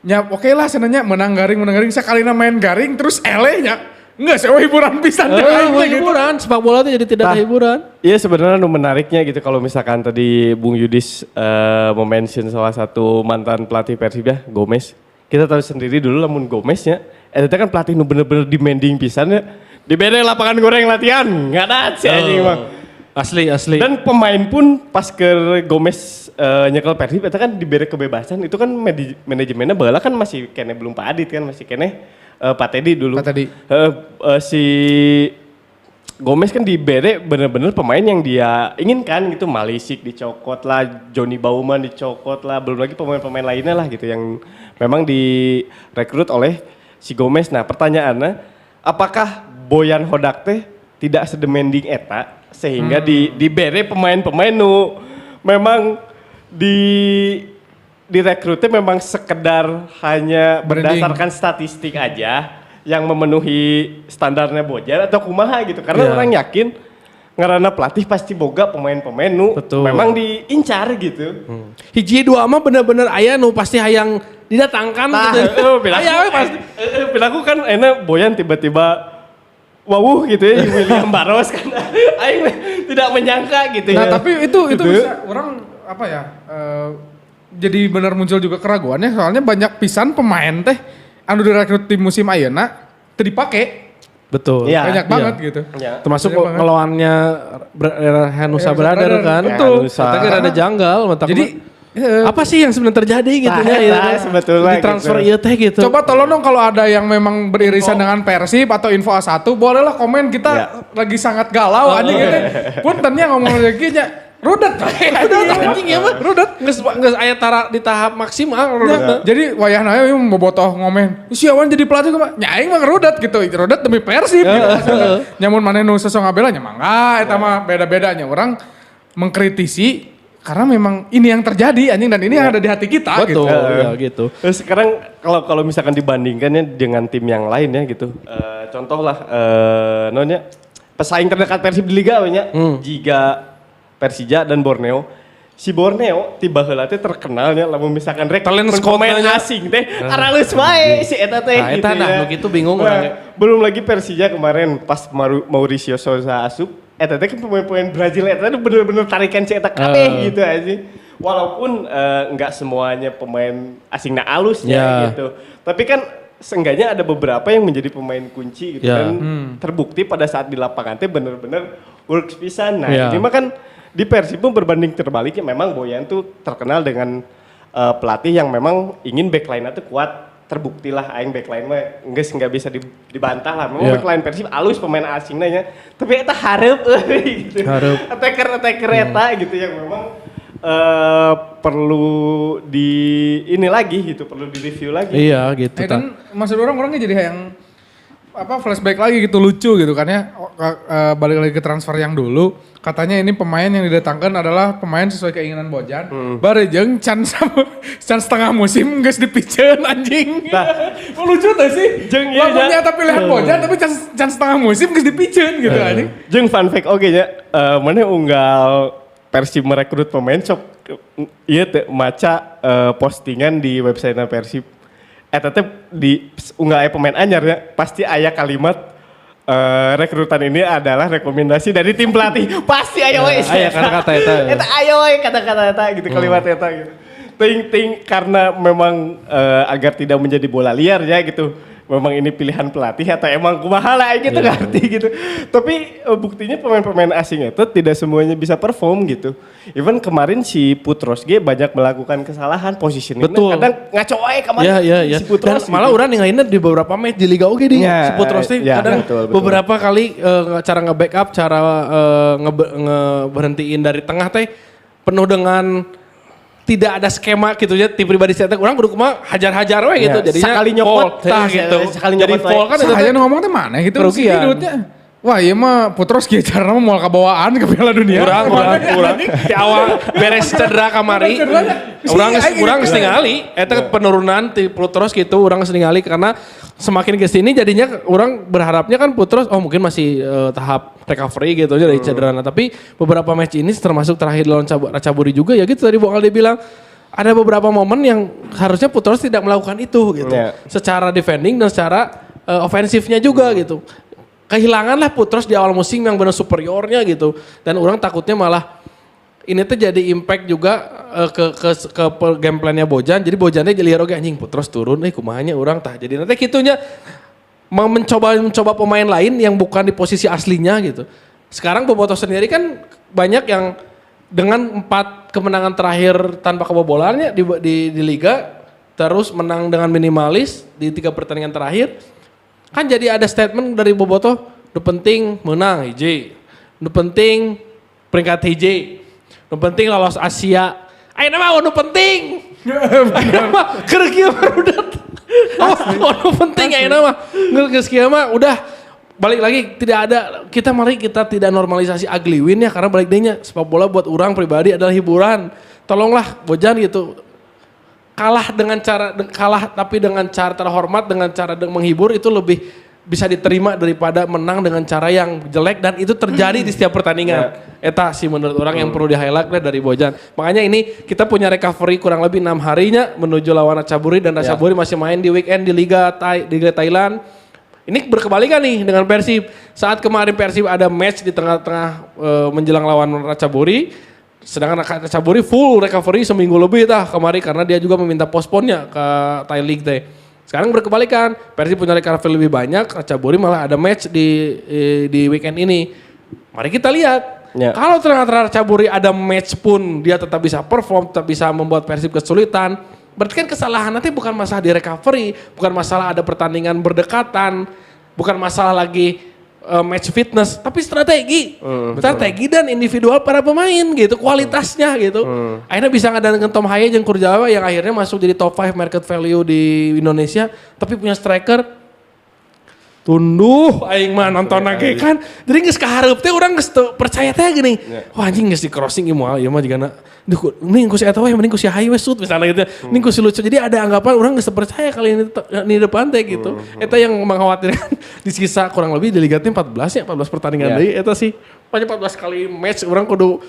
Ya oke lah senanya menang garing sakalina main garing terus ele nya. Enggak sewa hiburan pisan jeung aing teh gitu. hiburan, sepak bola tuh jadi tidak ada hiburan. Iya sebenarnya menariknya gitu kalau misalkan tadi Bung Yudis mention salah satu mantan pelatih Persib ya, Gomez. Kita tahu sendiri dulu lamun Gomez ya, eta kan pelatih nu bener-bener demanding pisan ya. Dibere lapangan goreng latihan, nggak ada sih anjing mah. Asli. Dan pemain pun pas ke Gomez nyekel Persib itu kan diberi kebebasan, itu kan manajemennya bala kan masih kene belum Pak Adit kan, masih kene Pak Teddy dulu. Pak Teddy. Si Gomez kan diberi bener-bener pemain yang dia inginkan gitu, Malisik dicokot lah, Johnny Bauman dicokot lah, belum lagi pemain-pemain lainnya lah gitu yang memang direkrut oleh si Gomez. Nah pertanyaannya, apakah Boyan Hodak teh tidak sedemanding eta sehingga diberi pemain-pemain nu memang direkrutnya memang sekedar hanya Branding. berdasarkan statistik aja yang memenuhi standarnya Bojan atau kumaha gitu. Karena Iya. orang yakin ngarana pelatih pasti boga pemain-pemain nu Betul. memang diincar gitu. Hiji dua mah bener-bener aya nu pasti hayang didatangkan Nah, gitu. bilaku, Aya we pasti. bilaku kan enak Boyan tiba-tiba wawuh gitu ya William Barros kan. Aing tidak menyangka gitu Nah ya. tapi itu bisa orang apa ya jadi benar muncul juga keraguannya soalnya banyak pisan pemain teh anu direkrut tim musim ayeuna teu dipake. Betul. Iya. Banyak banget gitu. Ya. Termasuk Banyak banget. ngelawannya Hanusa Hanusa Brother Brother, kan. betul. Tapi kan ada janggal. Jadi apa sih yang sebenarnya terjadi gitu Nah, ya? nah, sebetulnya Di transfer gitu. ieu teh gitu. coba tolong dong kalau ada yang memang beririsan dengan Persib atau Info A1 bolehlah komen kita Ya. lagi sangat galau anjing gitu. Puntennya ngomong lagi nya rudet anjing ya mah. rudet. Geus aya di tahap maksimal. Nah, jadi wayahna we bobotoh ngomen. Siawan jadi pelatih mah nyaing mah rudet gitu. Rudet demi Persib gitu. maksudnya. Nyamun maneh nu sesong ngabela nya mangga eta mah beda-bedanya orang mengkritisi karena memang ini yang terjadi anjing dan ini yang ada di hati kita Betul, gitu. ya gitu. Terus sekarang kalau misalkan dibandingkannya dengan tim yang lain ya gitu. Contoh lah nonya pesaing terdekat Persib di liga we nya. Jiga Persija dan Borneo. Si Borneo tiba heula teh terkenalnya lamun misalkan rek Talent pemain scout-nya. asing teh aralus wae si eta teh Nah, eta nah, nu kitu bingung orangnya. Belum lagi Persija kemarin pas Mauricio Souza asup eta teh kan pemain-pemain Brazil eta teh bener-bener tarikan si eta kabeh gitu aja. Walaupun enggak semuanya pemain asingna alus Ya. ya gitu. Tapi kan seenggaknya ada beberapa yang menjadi pemain kunci gitu Ya. dan terbukti pada saat di lapangan teh bener-bener works pisan. Nah, Ya. ini mah kan di Persib pun berbanding terbaliknya memang Boyan tuh terkenal dengan pelatih yang memang ingin backline-nya tuh kuat. Terbukti lah aing backline mah nggak bisa dibantah lah. Memang Ya. backline Persib alus pemain asingnya nya. Tapi eta hareup gitu. Hareup. Attacker eta gitu yang memang perlu di ini lagi gitu, perlu di review lagi. Iya gitu. Dan maksud orangnya jadi yang apa flashback lagi gitu lucu gitu kan ya. Balik lagi ke transfer yang dulu. Katanya ini pemain yang didatangkan adalah pemain sesuai keinginan Bojan. Barejeng can setengah musim geus dipikeun anjing. Nah. Lucu tuh sih. Jeung ieu Lamun nya. nyata pilihan Bojan tapi can setengah musim geus dipikeun gitu anjing. Jeung fun fact oge nya, mana unggal Persib merekrut pemain sok ieu teh maca postingan di website Persib. eta teh di unggah aya pemain anyar ya, pasti aya kalimat rekrutan ini adalah rekomendasi dari tim pelatih. Pasti aya we. Aya kata-kata eta. Eta aya we kata-kata eta gitu kalimat eta gitu. Ting karena memang agar tidak menjadi bola liar ya gitu. Memang ini pilihan pelatih atau emang kumaha lah gitu ngerti gitu. Tapi buktinya pemain-pemain asing itu tidak semuanya bisa perform gitu. Even kemarin si Putros G banyak melakukan kesalahan positioning. Betul. Kadang ngaco wae kemarin Iya. si Putros. Dan malah gitu. orang ninggalinnya di beberapa match di Liga oke di Ya, si Putros teh ya, kadang betul. beberapa kali cara nge-backup, cara ngeberhentiin dari tengah teh penuh dengan tidak ada skema gitu ya, tim pribadi saya orang kudu kumaha hajar-hajar we gitu. Ya, Jadinya sekali nyopot, tah gitu. sekali Jadi nyopot fall we. kan itu Saya teh ngomong teh mana gitu kerugian. si duitnya. Wah iya mah Putros kieu carana mah moal kabawaan ke Piala Dunia. Urang di awal beres cedera kamari. Urang geus ningali eta penurunan ti Putros gitu, urang geus ningali karena semakin ke sini jadinya orang berharapnya kan Putros mungkin masih tahap recovery gitu aja dari cedera. Tapi beberapa match ini termasuk terakhir lawan Ratchaburi juga ya gitu tadi Bung Aldi bilang ada beberapa momen yang harusnya Putros tidak melakukan itu gitu. Yeah. Secara defending dan secara ofensifnya juga gitu. Kehilangan lah Putros di awal musim yang benar superiornya gitu. Dan orang takutnya malah ini tuh jadi impact juga ke game plan-nya Bojan. Jadi Bojannya jadi oke anjing Putros turun kumahanya orang tah. Jadi nanti gitunya mau mencoba pemain lain yang bukan di posisi aslinya gitu. Sekarang Bobotoh sendiri kan banyak yang dengan 4 kemenangan terakhir tanpa kebobolannya di liga, terus menang dengan minimalis di 3 pertandingan terakhir, kan jadi ada statement dari Bobotoh, nu penting menang hiji, nu penting peringkat hiji, nu penting lolos Asia, ayo nama nu penting, ayo nama kerja barudat, nu penting ayo nama, ngeskieu mah udah. Balik lagi mari kita tidak normalisasi ugly win ya karena balik dehnya sepak bola buat orang pribadi adalah hiburan. Tolonglah Bojan gitu. Kalah tapi dengan cara terhormat, dengan cara menghibur itu lebih bisa diterima daripada menang dengan cara yang jelek dan itu terjadi di setiap pertandingan. Eta sih menurut orang yang perlu di-highlight dari Bojan. Makanya ini kita punya recovery kurang lebih 6 harinya menuju lawan Ratchaburi dan Ratchaburi masih main di weekend di Liga Thailand. Ini berkebalikan nih dengan Persib. Saat kemarin Persib ada match di tengah-tengah menjelang lawan Ratchaburi. Sedangkan Ratchaburi full recovery seminggu lebih kemarin karena dia juga meminta postponnya ke Thai League teh. Sekarang berkebalikan. Persib punya recovery lebih banyak. Ratchaburi malah ada match di weekend ini. Mari kita lihat. Ya. Kalau ternyata Ratchaburi ada match pun dia tetap bisa perform, tetap bisa membuat Persib kesulitan. Berarti kan kesalahan nanti bukan masalah di recovery, bukan masalah ada pertandingan berdekatan, bukan masalah lagi match fitness, tapi strategi. Strategi dan individual para pemain gitu, kualitasnya gitu. Akhirnya bisa ngadain Tom Haye jeung Kurjawa yang akhirnya masuk jadi top 5 market value di Indonesia, tapi punya striker tunduh aing mah nonton lagi kan. Jadi geus kahareup teh urang geus percaya teh gini. Wah anjing geus di crossing ieu moal ieu mah jigana mending ku si eta we mending ku si Haye we shoot misalnya gitu. Mending ku si Lucu. Jadi ada anggapan urang geus percaya kali ini depan teh gitu. Eta yang mengkhawatirkan di sisa kurang lebih di Liga teh 14 pertandingan deui eta sih. Pokoknya 14 kali match urang kudu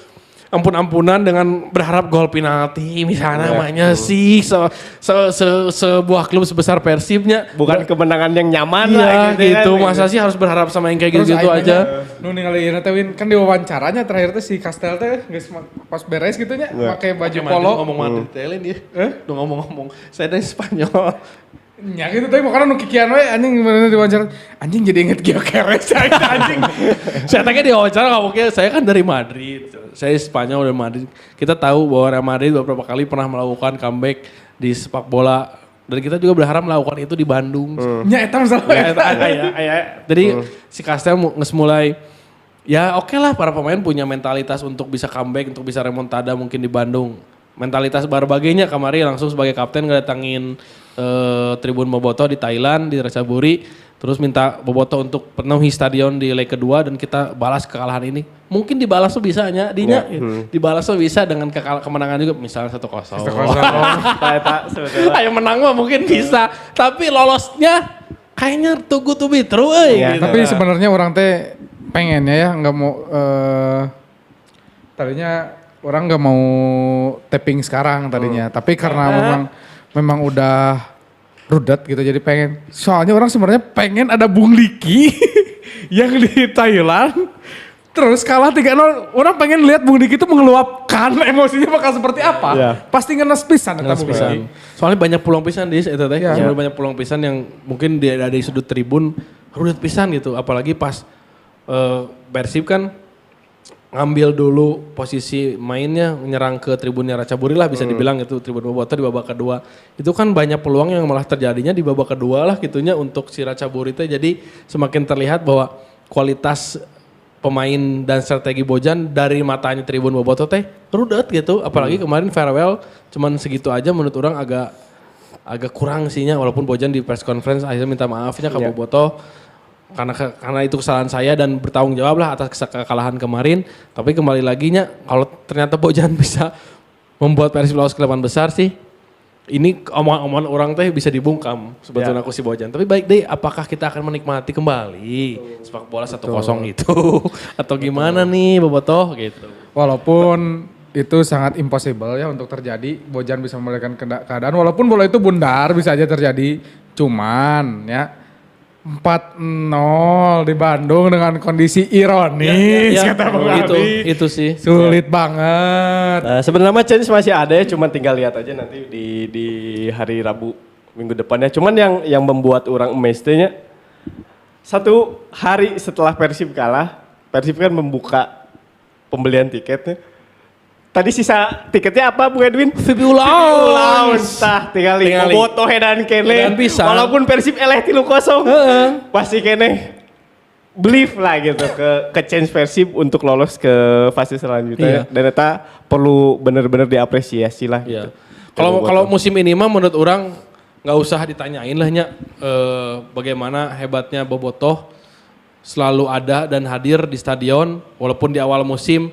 ampun-ampunan dengan berharap gol penalti misalnya namanya sih sebuah klub sebesar Persibnya bukan kemenangan yang nyaman lah gitu kan, masa sih harus berharap sama yang kayak gitu aja. Nu ningali ieu teh Win kan diwawancaranya terakhir teh si Kastel teh geus pas beres gitu nya pakai baju polo ngomong Madrid teh lain dia. Ngomong saya dari Spanyol. Ya gitu tapi makanya nu kikian we anjing bener diwawancara anjing jadi inget Gyökeres anjing. Saya tanya di wawancara nggak mungkin saya kan dari Madrid. Saya Spanyol dari Madrid. Kita tahu bahwa Real Madrid beberapa kali pernah melakukan comeback di sepak bola dan kita juga berharap melakukan itu di Bandung. Ya eta masalah. Jadi si Castel mulai ya oke lah para pemain punya mentalitas untuk bisa comeback, untuk bisa remontada mungkin di Bandung. Mentalitas berbagainya kemarin langsung sebagai kapten ngedatangin Tribun Bobotoh di Thailand, di Ratchaburi. Terus minta Bobotoh untuk penuhi stadion di leg kedua dan kita balas kekalahan ini. Mungkin dibalas tuh bisa nya, dibalas tuh bisa dengan kemenangan juga misalnya 1-0. 1-0. Ayo menang mah mungkin bisa, tapi lolosnya kayaknya tugu tubi terus Tapi sebenarnya orang teh pengennya ya nggak mau tadinya orang nggak mau tapping sekarang tadinya, tapi karena memang udah rudet gitu jadi pengen. Soalnya orang sebenarnya pengen ada Bung Diki yang di Thailand. Terus kalah 3-0, orang pengen lihat Bung Diki itu mengeluapkan emosinya bakal seperti apa. Iya. Pasti ngenes pisan eta Ngenes Bung pisan. Diki. Soalnya banyak peluang pisan di itu teh. Iya. Sebenarnya banyak peluang pisan yang mungkin dari sudut tribun rudet pisan gitu. Apalagi pas Persib kan ngambil dulu posisi mainnya menyerang ke tribunnya Ratchaburi lah bisa dibilang itu tribun Bobotoh di babak kedua. Itu kan banyak peluang yang malah terjadinya di babak kedua lah gitunya untuk si Ratchaburi teh. Jadi semakin terlihat bahwa kualitas pemain dan strategi Bojan dari matanya tribun Bobotoh teh rudet gitu. Apalagi kemarin farewell cuman segitu aja menurut orang agak kurang sihnya walaupun Bojan di press conference akhirnya minta maafnya ke Bobotoh karena itu kesalahan saya dan bertanggung jawab lah atas kekalahan kemarin. Tapi kembali lagi nya kalau ternyata Bojan bisa membuat Persib lolos ke 8 besar sih ini omongan-omongan orang teh bisa dibungkam sebetulnya aku si Bojan. Tapi baik deh, apakah kita akan menikmati kembali sepak bola 1-0 itu atau gimana nih Bobotoh gitu. Walaupun itu sangat impossible ya untuk terjadi. Bojan bisa memulihkan keadaan walaupun bola itu bundar bisa aja terjadi. Cuman ya 4-0 di Bandung dengan kondisi ironis kata Bung Abi. Itu sih. Sulit banget. Nah, sebenarnya chance masih ada ya, cuman tinggal lihat aja nanti di hari Rabu minggu depannya. Cuman yang membuat orang amazed-nya satu hari setelah Persib kalah, Persib kan membuka pembelian tiketnya. Tadi sisa tiketnya apa Bung Edwin? VIP ulang. Tah tinggal Bobotoh dan kene. Edan pisan. Walaupun Persib eleh 3-0. Pasti kene believe lah gitu ke chance Persib untuk lolos ke fase selanjutnya. Iya. Dan eta perlu benar-benar diapresiasi lah gitu. Iya. Kalau musim ini mah menurut orang nggak usah ditanyain lah nya bagaimana hebatnya Bobotoh selalu ada dan hadir di stadion walaupun di awal musim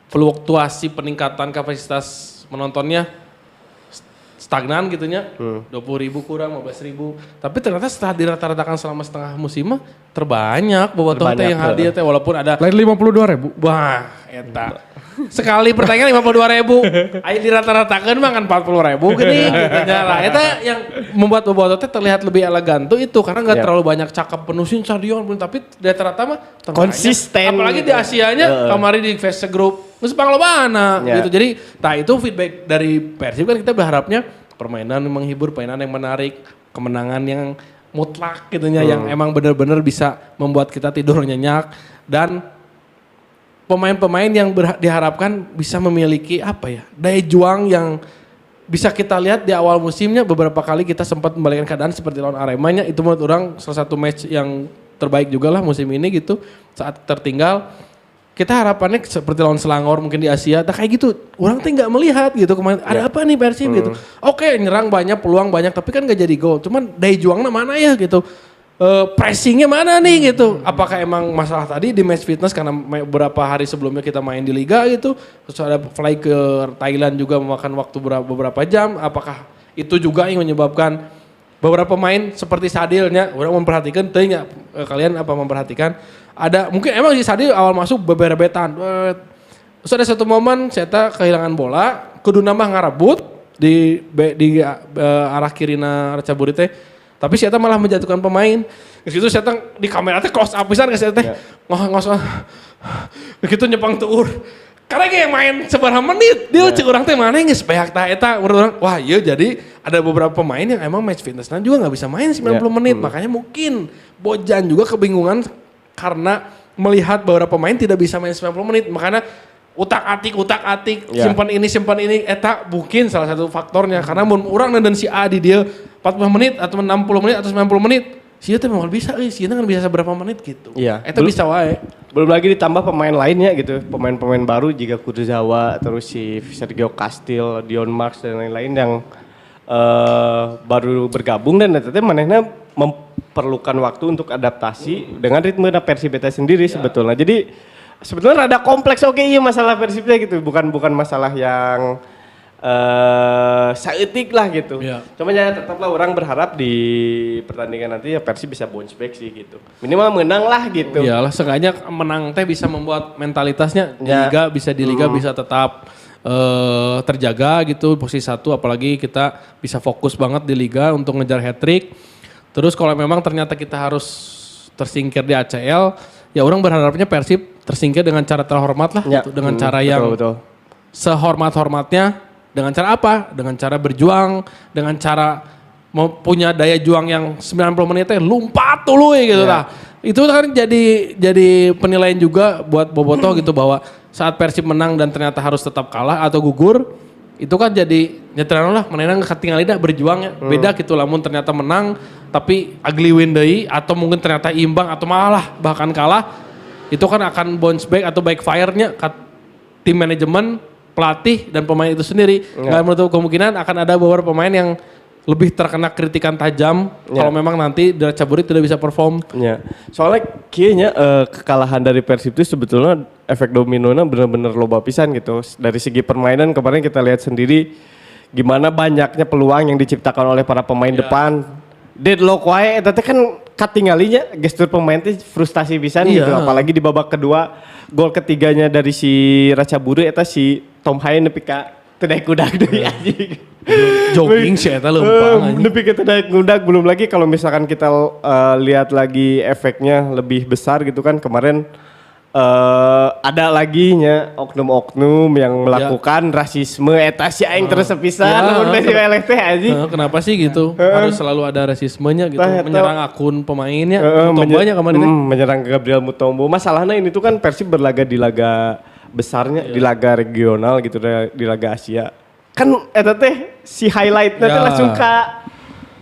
fluktuasi peningkatan kapasitas menontonnya stagnan gitunya, 20.000 kurang, 15.000. Tapi ternyata setelah dirata-ratakan selama setengah musim mah terbanyak Bobotoh teh yang hadir teh walaupun ada Lain 52.000. wah eta. Sekali pertandingan 52.000, ayo dirata-ratakan mah kan 40.000 gini. Lah eta yang membuat Bobotoh teh terlihat lebih elegan tuh itu karena nggak terlalu banyak cakap penuhin stadion tapi rata-rata mah terbanyak. Konsisten. Apalagi di Asianya kemarin di fase grup geus panglobana gitu. Jadi itu feedback dari Persib kan kita berharapnya permainan yang menghibur, permainan yang menarik, kemenangan yang mutlak gitunya yang emang benar-benar bisa membuat kita tidur nyenyak dan pemain-pemain yang diharapkan bisa memiliki apa ya daya juang yang bisa kita lihat di awal musimnya beberapa kali kita sempat membalikkan keadaan seperti lawan Aremanya itu menurut orang salah satu match yang terbaik juga lah musim ini gitu saat tertinggal kita harapannya seperti lawan Selangor mungkin di Asia kayak gitu orang tuh nggak melihat gitu kemarin ada apa nih Persib gitu oke nyerang banyak peluang banyak tapi kan nggak jadi gol cuman daya juangnya mana ya gitu pressingnya mana nih gitu. Apakah emang masalah tadi di match fitness karena beberapa hari sebelumnya kita main di liga gitu. Terus ada fly ke Thailand juga memakan waktu beberapa jam. Apakah itu juga yang menyebabkan beberapa pemain seperti Sadilnya. Orang memperhatikan, tanya kalian apa memperhatikan. Ada mungkin emang si Sadil awal masuk beberebetan. Terus ada satu momen saya kehilangan bola. Kudu nambah ngarebut di arah kirina Ratchaburi teh. Tapi saya malah menjatuhkan pemain. Di situ saya di kamera teh close up pisan geus teh. Ngos. Begitu nyepang tuur. Karena kayak main seberapa menit dia cek urang teh mana geus beak tah eta menurut orang. Wah, iya jadi ada beberapa pemain yang emang match fitnessnya juga enggak bisa main 90 menit. Makanya mungkin Bojan juga kebingungan karena melihat beberapa pemain tidak bisa main 90 menit. Makanya utak-atik, simpan ini, eta mungkin salah satu faktornya. Karena mun urang dan si A di dia 40 menit atau 60 menit atau 90 menit, si eta memang bisa, si eta kan bisa berapa menit gitu. Iya. Eta bisa wae. Belum lagi ditambah pemain lainnya gitu, pemain-pemain baru juga Kurzawa, terus si Sergio Castil, Dion Marks dan lain-lain yang baru bergabung dan ternyata manehna memerlukan waktu untuk adaptasi dengan ritme Persib eta sendiri sebetulnya. Jadi sebetulnya rada kompleks iya masalah Persibnya gitu, bukan masalah yang saeutik lah gitu. Iya. Cuma ya tetaplah orang berharap di pertandingan nanti ya Persib bisa bounce back sih gitu. Minimal menang lah gitu. Iyalah seenggaknya menang teh bisa membuat mentalitasnya di liga bisa tetap terjaga gitu posisi 1, apalagi kita bisa fokus banget di liga untuk ngejar hat-trick. Terus kalau memang ternyata kita harus tersingkir di ACL, ya orang berharapnya Persib tersingkir dengan cara terhormat lah, Ya. gitu. Dengan cara yang Betul. sehormat-hormatnya. Dengan cara apa? Dengan cara berjuang, dengan cara punya daya juang yang 90 menitnya lumpat dulu gitu lah. Itu kan jadi penilaian juga buat Bobotoh gitu bahwa saat Persib menang dan ternyata harus tetap kalah atau gugur, itu kan jadi nyeteran lah menenang ketinggalan dah berjuang ya. Beda gitu lamun ternyata menang tapi ugly win deui atau mungkin ternyata imbang atau malah bahkan kalah, itu kan akan bounce back atau backfire-nya ke tim manajemen, pelatih dan pemain itu sendiri. Nggak menutup kemungkinan akan ada beberapa pemain yang lebih terkena kritikan tajam kalau memang nanti Raca Buri tidak bisa perform. Ya, soalnya kayaknya kekalahan dari Persib itu sebetulnya efek dominonya benar-benar loba pisan gitu. Dari segi permainan kemarin kita lihat sendiri gimana banyaknya peluang yang diciptakan oleh para pemain depan. Deadlock wae eta teh kan katinggalinya gestur pemain teh frustasi pisan gitu. Apalagi di babak kedua gol ketiganya dari si Raca Buri eta si Tom Haye nepi ka teu kudak deui anjing. Jogging sih eta leumpang anjing. Nepi kita naik ngudak, belum lagi kalau misalkan kita lihat lagi efeknya lebih besar gitu kan kemarin ada lagi nya oknum-oknum yang melakukan rasisme eta si aing terus sepisan lamun besi eleh teh anjing. Kenapa sih gitu? Harus selalu ada rasismenya gitu, Tah, eta. menyerang akun pemainnya. Mutombanya kemarin teh. menyerang Gabriel Mutombo. Masalahnya ini tuh kan Persib berlaga di laga besarnya, di laga regional gitu, di laga Asia. Kan eta teh si highlight-nya teh langsung ka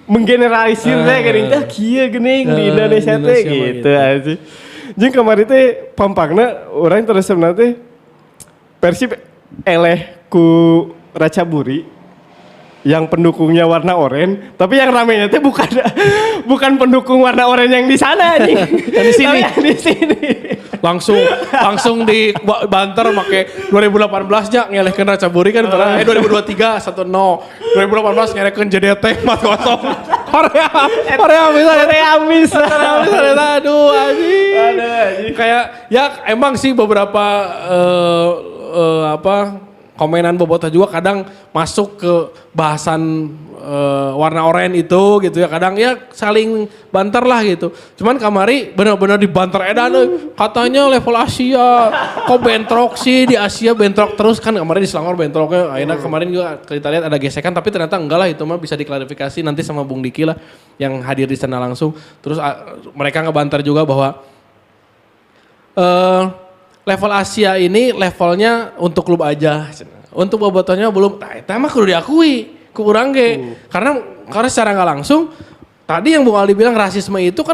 menggeneralisir teh geuning teh kieu geuning di Indonesia teh gitu anjing. Jeung kemarin teh pampangna urang terus teh Persib eleh ku Raca Buri yang pendukungnya warna oranye, tapi yang ramenya teh bukan pendukung warna oranye yang di sana anjing. Di sini. Tapi yang di sini. langsung di banter make 2018 nya ngelehkeun Raca Buri kan 2023 1-0. 2018 ngelehkeun JDT 4-0. Korea bisa. Aduh anjing. Kayak ya emang sih beberapa komenan Bobotoh juga kadang masuk ke bahasan warna oranye itu gitu ya, kadang ya saling banter lah gitu. Cuman kamari benar-benar dibanter edan katanya level Asia kok bentrok sih, di Asia bentrok terus kan, kemarin di Selangor bentroknya akhirnya kemarin juga kita lihat ada gesekan, tapi ternyata enggak lah, itu mah bisa diklarifikasi nanti sama Bung Diki lah yang hadir di sana langsung. Terus mereka ngebanter juga bahwa level Asia ini levelnya untuk klub aja. Untuk Bobotohnya belum, itu mah kudu diakui ke urang ge. Karena secara nggak langsung tadi yang Bung Aldi bilang rasisme itu kan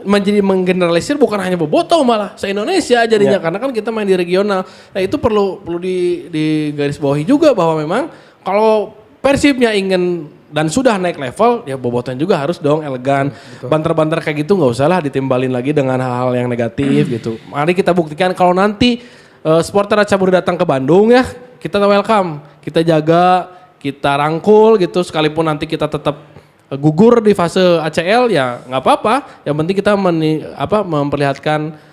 menjadi menggeneralisir bukan hanya Bobotoh, malah se-Indonesia jadinya karena kan kita main di regional. Nah, itu perlu di garis bawahi juga bahwa memang kalau Persibnya ingin dan sudah naik level, ya Bobotoh juga harus dong elegan. Banter-banter kayak gitu nggak usah lah ditimbalin lagi dengan hal-hal yang negatif gitu. Mari kita buktikan kalau nanti supporter Raca Buri datang ke Bandung ya, kita welcome, kita jaga, kita rangkul gitu, sekalipun nanti kita tetap gugur di fase ACL ya nggak apa-apa. Yang penting kita memperlihatkan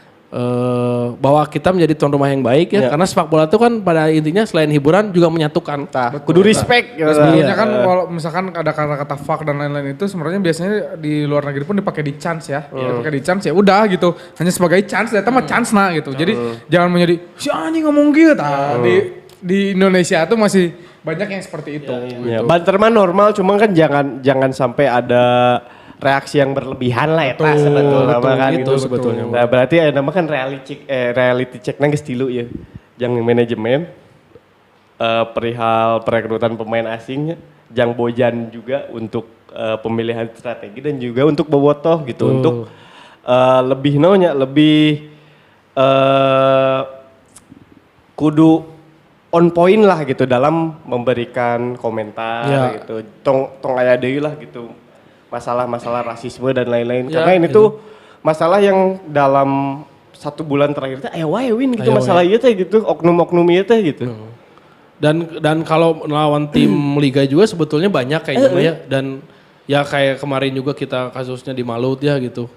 bahwa kita menjadi tuan rumah yang baik ya. Karena sepak bola itu kan pada intinya selain hiburan juga menyatukan. Kudu respect. Sebenarnya kan kalau misalkan ada kata-kata fuck dan lain-lain itu sebenarnya biasanya di luar negeri pun dipakai di chance ya. Dipakai di chance ya udah gitu. Hanya sebagai chance, ternyata mah chance nah gitu. Jadi jangan menjadi si anjing ngomong gitu. Di Indonesia tuh masih banyak yang seperti itu. Ya, banter mah normal, cuma kan jangan sampai ada reaksi yang berlebihan lah ya sebetulnya kan itu gitu sebetulnya. Nah, berarti nama kan reality check nang geus tilu ya. Yang manajemen perihal perekrutan pemain asingnya, Jang Bojan juga untuk pemilihan strategi dan juga untuk Bobotoh gitu untuk lebih kudu on point lah gitu dalam memberikan komentar gitu. Tong aya deui lah gitu. Masalah-masalah rasisme dan lain-lain. Karena ini tuh masalah yang dalam 1 bulan terakhir teh aya wae win gitu masalah ieu teh gitu, oknum-oknum ieu teh gitu. Dan kalau melawan tim liga juga sebetulnya banyak kayaknya ya, dan ya kayak kemarin juga kita kasusnya di Malut ya gitu.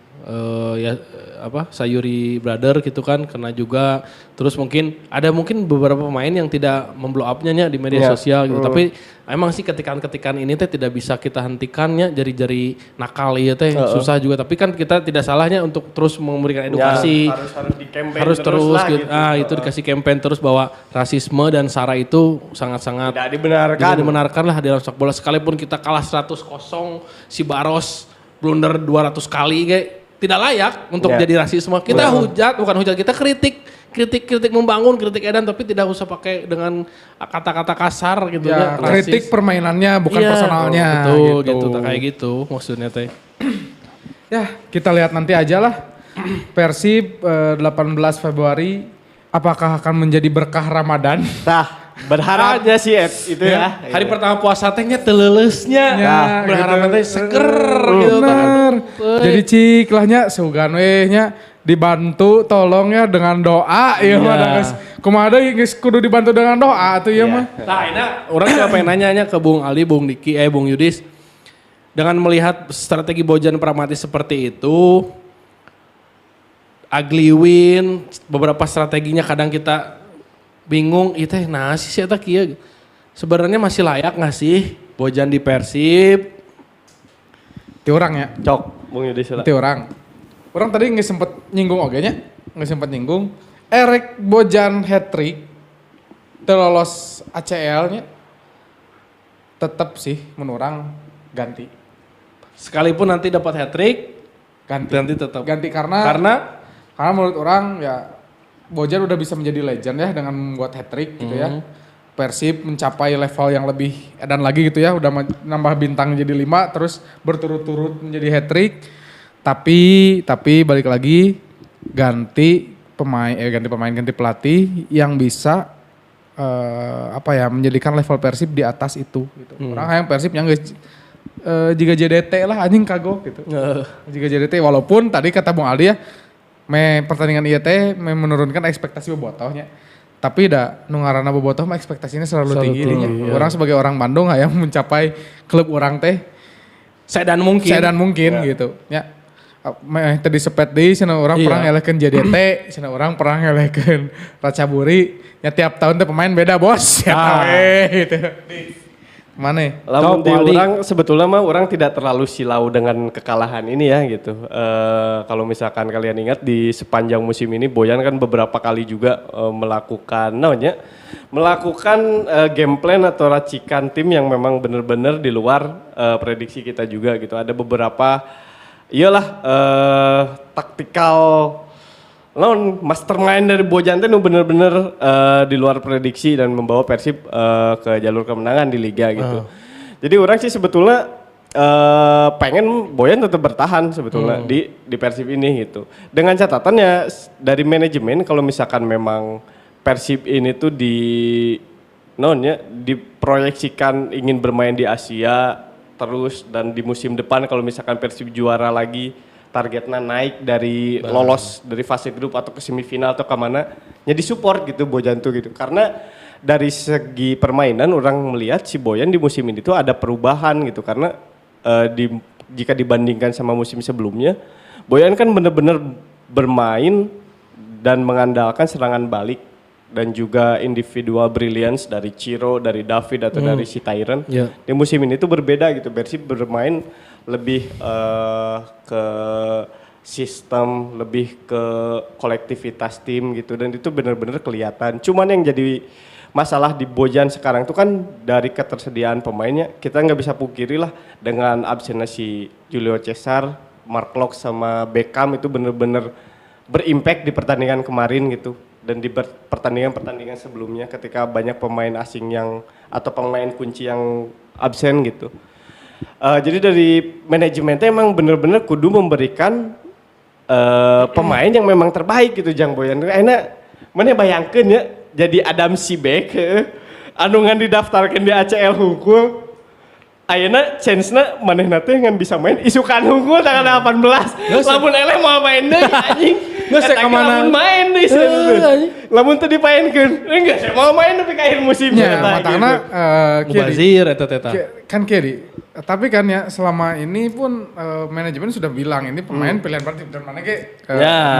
Sayuri Brother gitu kan kena juga. Terus mungkin beberapa pemain yang tidak memblow up-nya nya di media sosial gitu. Tapi emang sih ketikan-ketikan ini teh tidak bisa kita hentikannya, jari-jari nakal iya teh susah juga. Tapi kan kita tidak salahnya untuk terus memberikan edukasi. Ya, harus di campaign harus terus gitu. itu dikasih campaign terus bahwa rasisme dan sara itu sangat-sangat tidak dibenarkan lah di dalam sepak bola. Sekalipun kita kalah 100-0, si Baros blunder 200 kali kayak tidak layak untuk jadi rasisme. Kita bukan hujat, kita kritik membangun, kritik edan, tapi tidak usah pakai dengan kata-kata kasar gitu Ya, kritik permainannya bukan personalnya. Betul gitu kayak gitu maksudnya teh. Ya, kita lihat nanti aja lah. Persib 18 Februari apakah akan menjadi berkah Ramadan? Nah, berharapnya sih itu ya. Hari pertama puasa tehnya telelesnya. Berharapnya teh seger gitu. Bener. Jadi ciklahnya seugan we nya dibantu tolong ya dengan doa ya mah guys. Kumaha deui geus kudu dibantu dengan doa tuh ya mah. Nah, ini orang juga pengen nanya ke Bung Ali, Bung Diki, Bung Yudis. Dengan melihat strategi Bojan Pramati seperti itu, ugly win, beberapa strateginya kadang kita bingung, itu nah sih eta kieu. Sebenarnya masih layak nggak sih Bojan di Persib? Ti orang ya. Cok, Bung Yudi sila. Ti orang. Orang tadi nggak sempet nyinggung oge nya, nggak sempet nyinggung. Erek Bojan hat-trick, terlolos ACL-nya, tetap sih menurang ganti. Sekalipun nanti dapat hat-trick, Ganti tetap. Ganti karena menurut orang ya Bojan udah bisa menjadi legend ya dengan membuat hat-trick gitu ya. Persib mencapai level yang lebih edan lagi gitu ya, udah nambah bintang jadi 5 terus berturut-turut menjadi hat-trick. Tapi balik lagi ganti pelatih yang bisa menjadikan level Persib di atas itu gitu. Orang yang Persib yang jika JDT lah anjing kagok gitu. Jika JDT walaupun tadi kata Bung Aldi ya pertandingan ieu teh menurunkan ekspektasi bobotohnya. Tapi nu ngaranna bobotoh mah ekspektasinya selalu tinggi nya. Orang sebagai orang Bandung yang mencapai klub orang teh sedan mungkin gitu. Ya. Tadi sepet deui cenah orang perang ngelehkeun JDT, cenah orang perang ngelehkeun Racaburi. Ya tiap tahun teh pemain beda bos. Ya gitu. Mana? Lamun di orang sebetulnya mah orang tidak terlalu silau dengan kekalahan ini ya gitu. Kalau misalkan kalian ingat di sepanjang musim ini Boyan kan beberapa kali juga melakukan game plan atau racikan tim yang memang benar-benar di luar prediksi kita juga gitu. Ada beberapa taktikal mastermind dari Bojan itu bener-bener di luar prediksi dan membawa Persib ke jalur kemenangan di liga gitu. Jadi orang sih sebetulnya pengen Bojan tetap bertahan sebetulnya di Persib ini gitu. Dengan catatannya dari manajemen kalau misalkan memang Persib ini tuh diproyeksikan ingin bermain di Asia terus dan di musim depan kalau misalkan Persib juara lagi targetnya naik dari lolos dari fase grup atau ke semifinal atau kemana, jadi support gitu Bojan tuh gitu. Karena dari segi permainan orang melihat si Boyan di musim ini tuh ada perubahan gitu karena jika dibandingkan sama musim sebelumnya, Boyan kan bener-bener bermain dan mengandalkan serangan balik dan juga individual brilliance dari Ciro, dari David atau dari si Tyron. Di musim ini tuh berbeda gitu, Persib bermain lebih ke sistem, lebih ke kolektivitas tim gitu dan itu benar-benar kelihatan. Cuman yang jadi masalah di Bojan sekarang itu kan dari ketersediaan pemainnya, kita nggak bisa pungkiri lah dengan absennya si Julio Cesar, Mark Locke sama Beckham itu benar-benar berimpact di pertandingan kemarin gitu dan di pertandingan-pertandingan sebelumnya ketika banyak pemain asing atau pemain kunci yang absen gitu. Jadi dari manajemennya emang bener-bener kudu memberikan pemain yang memang terbaik gitu Jang Boyan. Enak, mana bayangkan ya jadi Adam Sibek anu ngan didaftarkan di ACL Hungkul. Ayeuna chance-na manehna teh ngan bisa main isukan Hungkul tanggal 18. Lamun eleh mau main deui anjing. Nggak saya kemana? Lamun main deh lamun teu dipaenkeun. Enggak, saya mau main tapi ke akhir musimnya. Ya, matangna Mubazir eta. kan Kedi. Tapi kan ya selama ini pun manajemen sudah bilang ini pemain pilihan Persib dan mana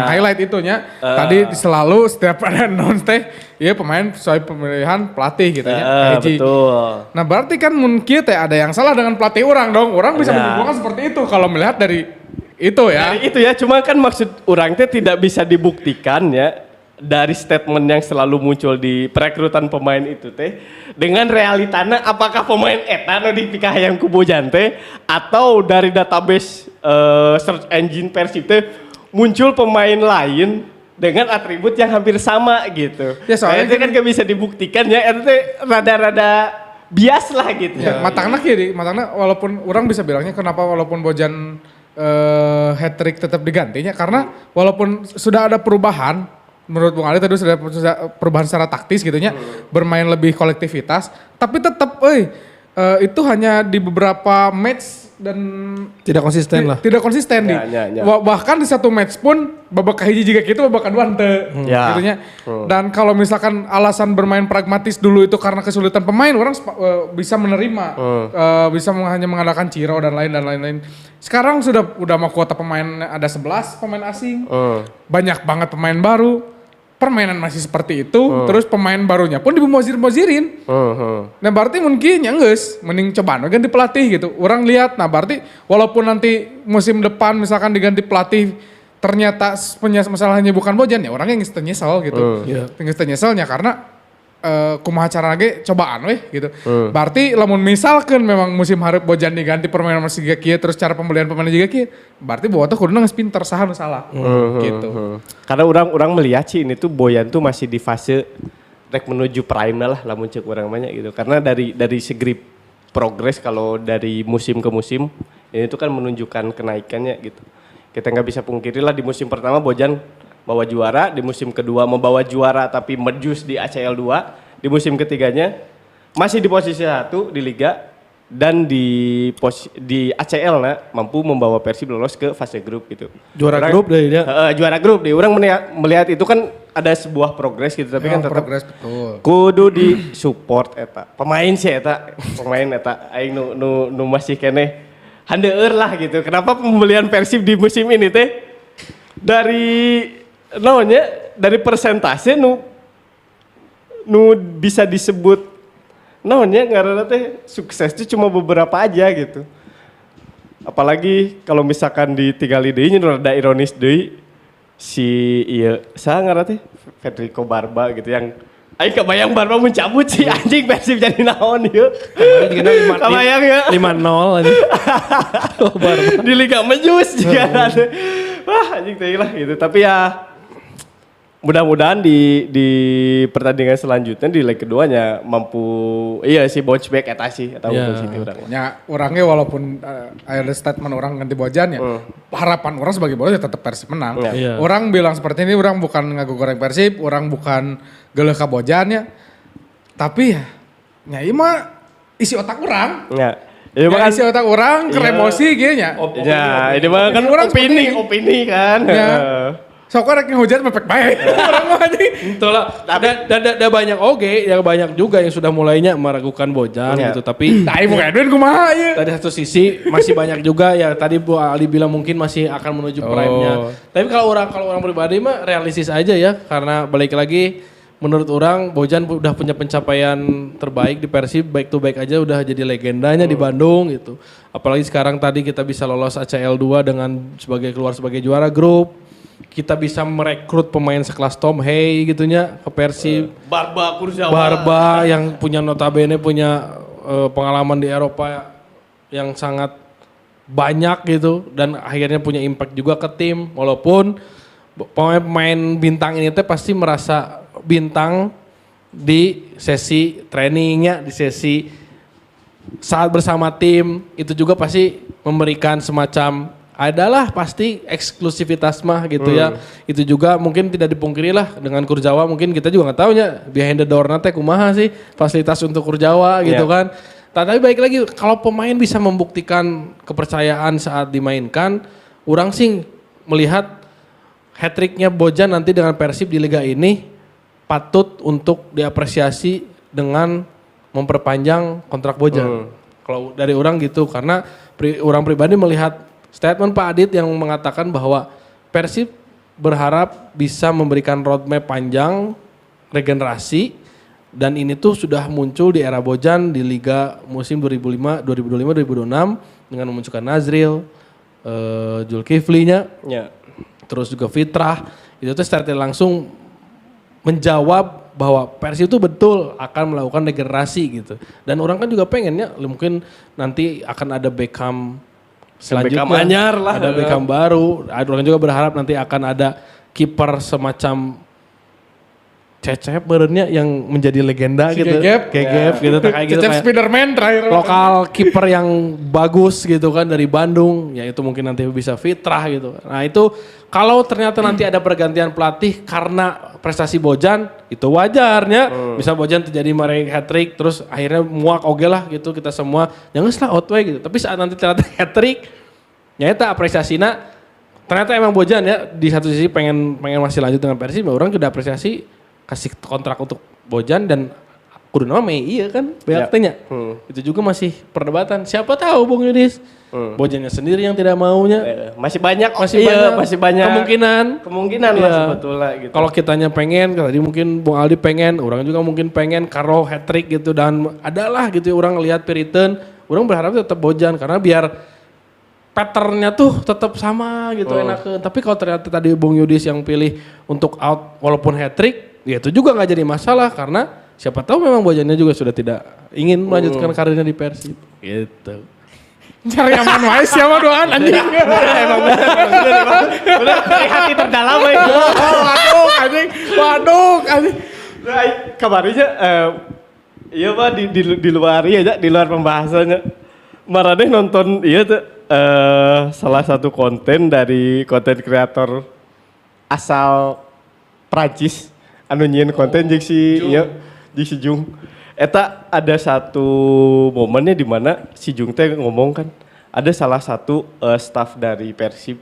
highlight itunya. Tadi selalu setiap ada announce teh ya pemain sesuai pemilihan pelatih gitu ya. Betul. Nah berarti kan mungkin teh ada yang salah dengan pelatih orang dong. Orang bisa menyimpulkan seperti itu kalau melihat dari itu ya. Dari itu ya, cuma kan maksud orang teh tidak bisa dibuktikan ya dari statement yang selalu muncul di perekrutan pemain itu teh dengan realitana apakah pemain eta nu dipikah yang ku Bojan teh atau dari database search engine Persib teh muncul pemain lain dengan atribut yang hampir sama gitu. Ya soalnya itu kan gak bisa dibuktikan ya, itu teh rada-rada bias lah gitu. Ya, matangna walaupun orang bisa bilangnya kenapa walaupun Bojan hat-trick tetap digantinya karena walaupun sudah ada perubahan menurut Bung Ali tadi sudah perubahan secara taktis gitu nya bermain lebih kolektivitas tapi tetap itu hanya di beberapa match dan Tidak konsisten lah. tidak konsisten bahkan di satu match pun babak kahiji juga gitu babak kedua henteu gitu nya. Dan kalau misalkan alasan bermain pragmatis dulu itu karena kesulitan pemain orang bisa menerima bisa hanya mengandalkan Ciro dan lain-lain. Sekarang udah mau kuota pemain ada 11 pemain asing. Banyak banget pemain baru. Permainan masih seperti itu, terus pemain barunya pun dibomozir-mozirin. Nah berarti mungkin ya geus, mending coba ganti pelatih gitu. Orang lihat, nah berarti walaupun nanti musim depan misalkan diganti pelatih, ternyata masalahnya bukan Bojan ya orangnya geus teu nyesel gitu. Geus teu nyeselnya karena kumaha cara lagi cobaan weh gitu. Berarti lamun misalkan memang musim hareup Bojan diganti permainan masih juga kieu terus cara pembelian pemain juga kieu, berarti bobotoh kuduna geus pinter saha nu salah. Gitu. Karena orang melihat sih ini tuh Boyan tuh masih di fase rek menuju prime lah lamun ceuk urang banyak gitu. Karena dari segi progres kalau dari musim ke musim ini tuh kan menunjukkan kenaikannya gitu. Kita nggak bisa pungkiri lah di musim pertama Bojan bawa juara, di musim kedua membawa juara tapi menjus di ACL 2, di musim ketiganya masih di posisi 1 di Liga dan di ACL mampu membawa Persib lolos ke fase grup gitu. Juara grup deh dia. Juara grup deh. Orang melihat itu kan ada sebuah progres gitu tapi kan tetap progres betul. Kudu di support eta. Pemain eta aing nu masih keneh handeueur lah gitu. Kenapa pembelian Persib di musim ini teh dari persentase nu bisa disebut ngaranna teh sukses itu cuma beberapa aja gitu. Apalagi kalau misalkan ditinggali deui nya rada ironis deui si saha ngaranna teh Federico Barba gitu yang aing kebayang Barba mencabut si anjing Persib jadi naon ieu. Kebayang ya 5-0 anjing. Barba di Liga Menjus juga. Wah anjing teh lah gitu. Tapi ya mudah-mudahan di pertandingan selanjutnya di leg keduanya mampu si bounce back eta sih atau positif urang. Ya orangnya walaupun ada statement orang ganti Bojan ya harapan orang sebagai bola ya tetap Persib menang. Orang bilang seperti ini orang bukan ngagoreng Persib, orang bukan geuleuh ka Bojan ya. Tapi ya ieu mah isi otak orang. Isi otak orang ke emosi gitu nya. Ya, ini mah kan opini kan. Ya. Sokor rek ngehujat mepek bae. Orang mah anjing. Betul lah. Ada banyak yang banyak juga yang sudah mulainya meragukan Bojan gitu. Tapi tadi bukan Edwin kumaha ieu. Tadi satu sisi masih banyak juga ya tadi Bu Ali bilang mungkin masih akan menuju prime-nya. Tapi kalau orang pribadi mah realistis aja ya karena balik lagi menurut orang Bojan udah punya pencapaian terbaik di Persib, back to back aja udah jadi legendanya di Bandung gitu. Apalagi sekarang tadi kita bisa lolos ACL 2 dengan keluar sebagai juara grup. Kita bisa merekrut pemain sekelas Tom Hey gitunya ke Persib. Barba yang notabene punya pengalaman di Eropa yang sangat banyak gitu dan akhirnya punya impact juga ke tim walaupun pemain bintang ini teh pasti merasa bintang di sesi trainingnya, di sesi saat bersama tim itu juga pasti memberikan semacam adalah pasti eksklusivitas mah gitu ya. Itu juga mungkin tidak dipungkiri lah dengan Kurzawa mungkin kita juga nggak tahu ya behind the door nate kumaha sih fasilitas untuk Kurzawa gitu kan. Tapi baik lagi kalau pemain bisa membuktikan kepercayaan saat dimainkan, orang sih melihat hat-tricknya Bojan nanti dengan Persib di liga ini patut untuk diapresiasi dengan memperpanjang kontrak Bojan. Kalau dari orang gitu, karena orang pribadi melihat statement Pak Adit yang mengatakan bahwa Persib berharap bisa memberikan roadmap panjang regenerasi dan ini tuh sudah muncul di era Bojan di liga musim 2025-2026 dengan memunculkan Nazril, Zulkifli-nya, Ya. terus juga Fitrah. Itu tuh secara tidak langsung menjawab bahwa Persib itu betul akan melakukan regenerasi gitu. Dan orang kan juga pengennya mungkin nanti akan ada Beckham selanjutnya. Beckham anyar lah. Ada Beckham baru. Orang juga berharap nanti akan ada kiper semacam Cecep berenya yang menjadi legenda Si gitu. Gegep. Gegep gitu. Kayak gitu Cecep kayak Spiderman terakhir. lokal kiper yang bagus gitu kan dari Bandung, ya itu mungkin nanti bisa Fitrah gitu. Nah itu kalau ternyata nanti ada pergantian pelatih karena prestasi Bojan, itu wajarnya. Bisa Bojan terjadi meraih hat-trick, terus akhirnya muak oge lah gitu kita semua. Jangan salah outweigh gitu. Tapi saat nanti ternyata hat-trick, nyata apresiasinya ternyata emang Bojan ya di satu sisi pengen masih lanjut dengan Persib, orang juga apresiasi kasih kontrak untuk Bojan dan kudu nama Mei iya kan BLT-nya. Itu juga masih perdebatan. Siapa tahu Bung Yudis. Bojannya sendiri yang tidak maunya. Masih banyak Masih banyak kemungkinan lah Iya. sebetulnya gitu. Kalau kitanya pengen, tadi mungkin Bung Aldi pengen, orang juga mungkin pengen Karo hat-trick gitu dan adalah gitu orang ngelihat Piriton, orang berharap tetap Bojan karena biar patternnya tuh tetap sama gitu enak. Tapi kalau ternyata tadi Bung Yudis yang pilih untuk out walaupun hat-trick, ya itu juga nggak jadi masalah karena siapa tahu memang Bojannya juga sudah tidak ingin melanjutkan karirnya di Persib. Gitu. Cari aman wae siapa doan anjing. Emang bener dari hati terdalam itu. Waduh anjing. Nah, kabarnya iya Pak di luar iya di luar pembahasannya. Maraneh nonton iya tuh salah satu konten dari konten kreator asal Prancis anu nyieun konten jeung si ieu jeung si Jung. Eta ada satu momennya di mana si Jung teh ngomong kan ada salah satu staff dari Persib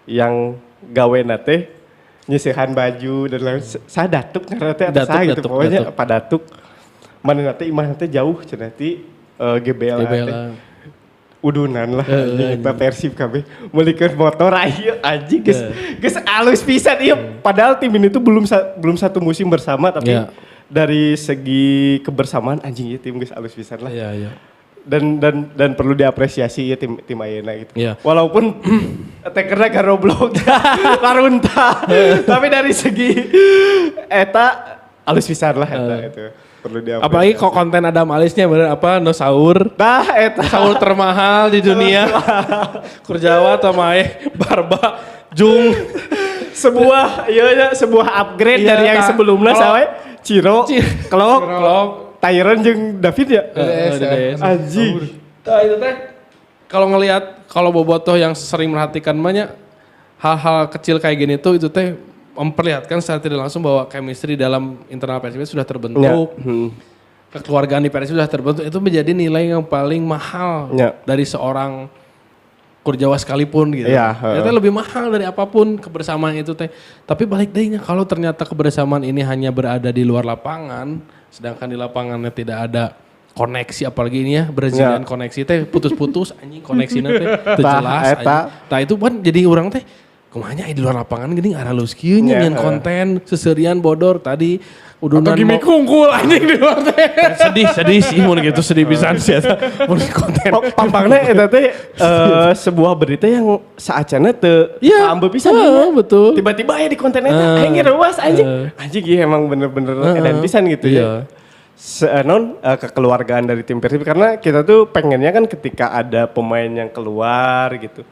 yang gawena teh nyisihan baju dan lain sadatuk karena teh atau sah gitu pokoknya Pak Datuk. Mana teh imah teh jauh cenah ti GBL teh. Udunan lah anjing eta Persib kabeh meulikeun motor ayo anjing geus alus pisan ieu padahal tim ini tuh belum satu musim bersama tapi dari segi kebersamaan anjing ieu tim geus alus pisan lah. Iya. Dan perlu diapresiasi ya tim ayeuna gitu. Iya. Walaupun tekerna garoblok larunta tapi dari segi eta alus pisan lah eta itu. Perlu diapresiasi. Apalagi kok konten Adam Alisnya bener apa no sahur. Nah eta Sahur termahal di dunia. Kurjawa atau Mae Barba Jung. sebuah upgrade Iya, dari yang tak. sebelumnya Kalau- sawe Ciro, Klok, Tyron jeung David ya. Anjing. Nah itu teh kalau ngelihat kalau Bobotoh yang sering merhatikan banyak hal-hal kecil kayak gini tuh itu teh memperlihatkan secara tidak langsung bahwa chemistry dalam internal Persib sudah terbentuk. Kekeluargaan di Persib sudah terbentuk, itu menjadi nilai yang paling mahal dari seorang Kurjawa sekalipun gitu. Iya, Ternyata lebih mahal dari apapun kebersamaan itu teh. Tapi balik dehnya kalau ternyata kebersamaan ini hanya berada di luar lapangan, sedangkan di lapangannya tidak ada koneksi apalagi ini ya berjalan koneksi teh putus-putus anjing koneksinya teh teu jelas anjing. Tah itu kan jadi orang teh kumanya di luar lapangan gini aralus kieu nya nyen konten seserian bodor tadi udunan Atau gimmick hungkul anjing di luar teh. sedih sih mun gitu sedih pisan sih eta mun konten. Pampangnya eta teh sebuah berita yang saacana teu ambe pisan. Betul. Tiba-tiba aya di konten eta aing ruas anjing. Anjing ieu emang bener-bener edan pisan gitu ya. Kekeluargaan dari tim Persib karena kita tuh pengennya kan ketika ada pemain yang keluar gitu.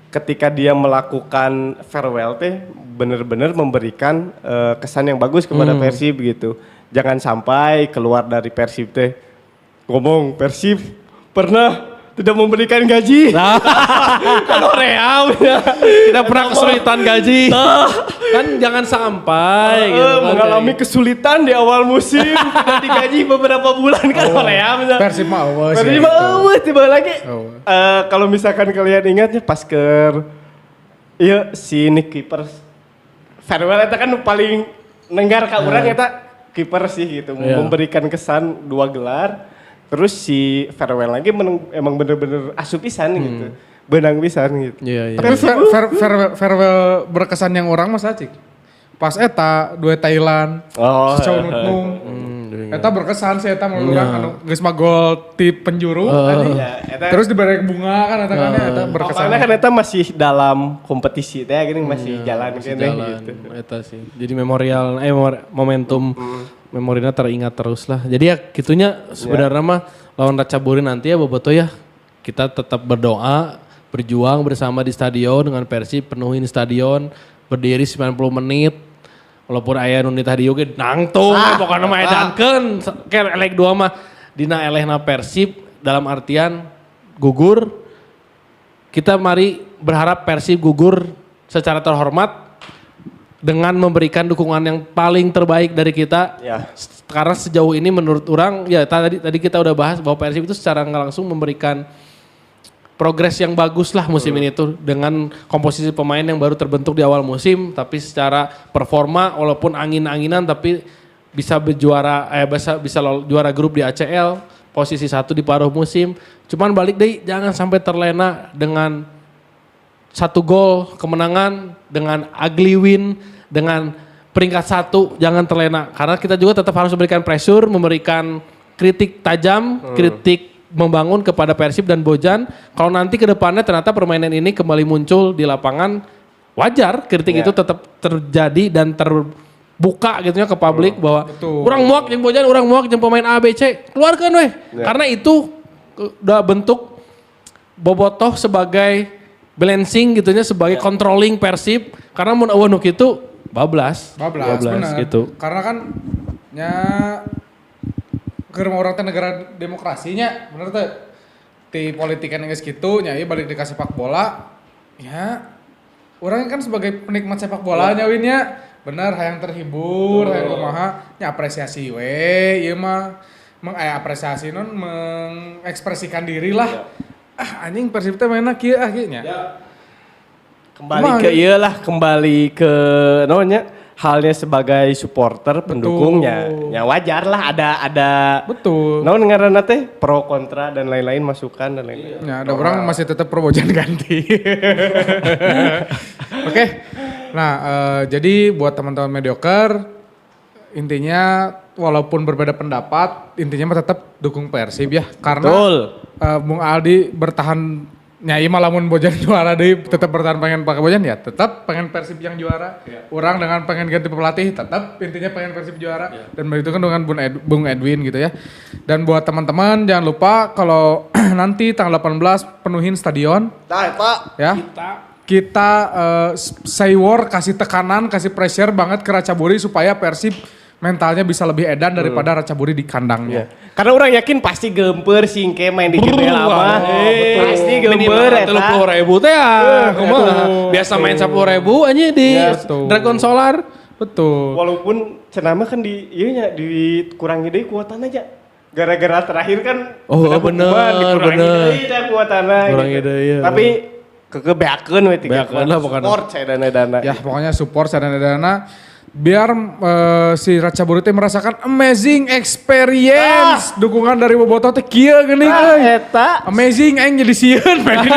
Ketika dia melakukan farewell teh bener-bener memberikan kesan yang bagus kepada Persib gitu. Jangan sampai keluar dari Persib teh ngomong Persib pernah tidak memberikan gaji. Kan real ya. Tidak pernah kesulitan gaji. Kan jangan sampai gitu kan. Mengalami kesulitan di awal musim tidak digaji beberapa bulan kan real. Persib mah awas. Persib mah awas tiba lagi. Kalau misalkan kalian ingatnya pas iya si Nick Keepers farewell eta kan paling nenggar ka urang eta kiper sih gitu, Iya. memberikan kesan 2 gelar. Terus si farewell lagi emang bener-bener asup pisan gitu. Benang pisan gitu. Iya, iya. Tapi farewell berkesan yang orang masa cik. Pas eta dua Thailand, Oh. si Chow Nut Nung. Eta berkesan sih eta menurut orang anu geus mah gol ti penjuru tadi. Iya, eta Terus diberi bunga kan eta kan eta berkesan. Pokoknya kan eta masih dalam kompetisi teh gini masih jalan Masih kene jalan, gitu. eta sih. Jadi momentum memorinya teringat terus lah. Jadi ya gitunya sebenarnya mah lawan Ratchaburi nanti ya bobotoh ya. Kita tetap berdoa, berjuang bersama di stadion dengan Persib penuhin stadion, berdiri 90 menit. Walaupun aya nu tadi oge nangtung pokoknya mah edankeun kayak elek 2 mah dina elehna Persib dalam artian gugur. Kita mari berharap Persib gugur secara terhormat dengan memberikan dukungan yang paling terbaik dari kita. Ya. Karena sejauh ini menurut orang ya tadi kita udah bahas bahwa Persib itu secara nggak langsung memberikan progres yang bagus lah musim ini tuh dengan komposisi pemain yang baru terbentuk di awal musim, tapi secara performa walaupun angin-anginan tapi bisa berjuara juara grup di ACL, posisi 1 di paruh musim. Cuman balik deh jangan sampai terlena dengan 1 gol kemenangan, dengan ugly win, dengan peringkat 1 jangan terlena karena kita juga tetap harus memberikan pressure, memberikan kritik tajam, kritik membangun kepada Persib dan Bojan. Kalau nanti ke depannya ternyata permainan ini kembali muncul di lapangan, wajar kritik itu tetap terjadi dan terbuka gitu ya ke publik bahwa orang muak jeung Bojan, orang muak jeung pemain A B C, keluarkan weh. Karena itu udah bentuk bobotoh sebagai balancing gitu ya, sebagai controlling Persib karena mun eueuh nu kitu bablas bener. gitu. Karena kan nya keur orang teh negara demokrasinya bener teh ti politikan geus kitu nya ieu balik dikasih sepak bola ya orang kan sebagai penikmat sepak bola nya Win nya bener hayang terhibur hayang kumaha nya apresiasi we ieu mah apresiasi non mengekspresikan diri lah. Anjing Persib teh mainna kieu kieu nya. Kembali ke iyalah, kembali ke namanya halnya sebagai supporter pendukungnya. Ya wajar lah ada Betul. naon ngaranna teh pro kontra dan lain-lain masukan dan lain-lain. Ya, ada orang masih tetap pro Bojan ganti. Oke. Nah, jadi buat teman-teman mediocre intinya walaupun berbeda pendapat, intinya mah tetap dukung Persib ya. Karena Bung Aldi bertahan nyai malamun Bojan juara deh, tetap bertahan pengen pakai Bojan ya, tetap pengen Persib yang juara. Orang dengan pengen ganti pelatih, tetap intinya pengen Persib juara. Dan begitu kan dengan Bung Edwin gitu ya. Dan buat teman-teman jangan lupa kalau nanti tanggal 18 penuhin stadion. Ya. Kita say war, kasih tekanan, kasih pressure banget ke Ratchaburi supaya Persib mentalnya bisa lebih edan daripada Ratchaburi di kandangnya. Karena orang yakin pasti gemper singke main di GBL lama. Pasti gemper eta. 30.000 teh ya. Biasa main 10.000 aja di Dragon Solar. Betul. Walaupun cenama kan dikurangi deui kuotana aja. Gara-gara terakhir kan bener. Dikurangi deui kuotana. Kurangi deui, iya. Tapi kebeakeun we tiga. Beakeun lah pokoknya. Support saya dana-dana. Ya pokoknya support saya dana-dana. Biar si Ratchaburi teh merasakan amazing experience. Dukungan dari bobotoh teh kieu geuning euy. Eta. Amazing aing jadi sieun main di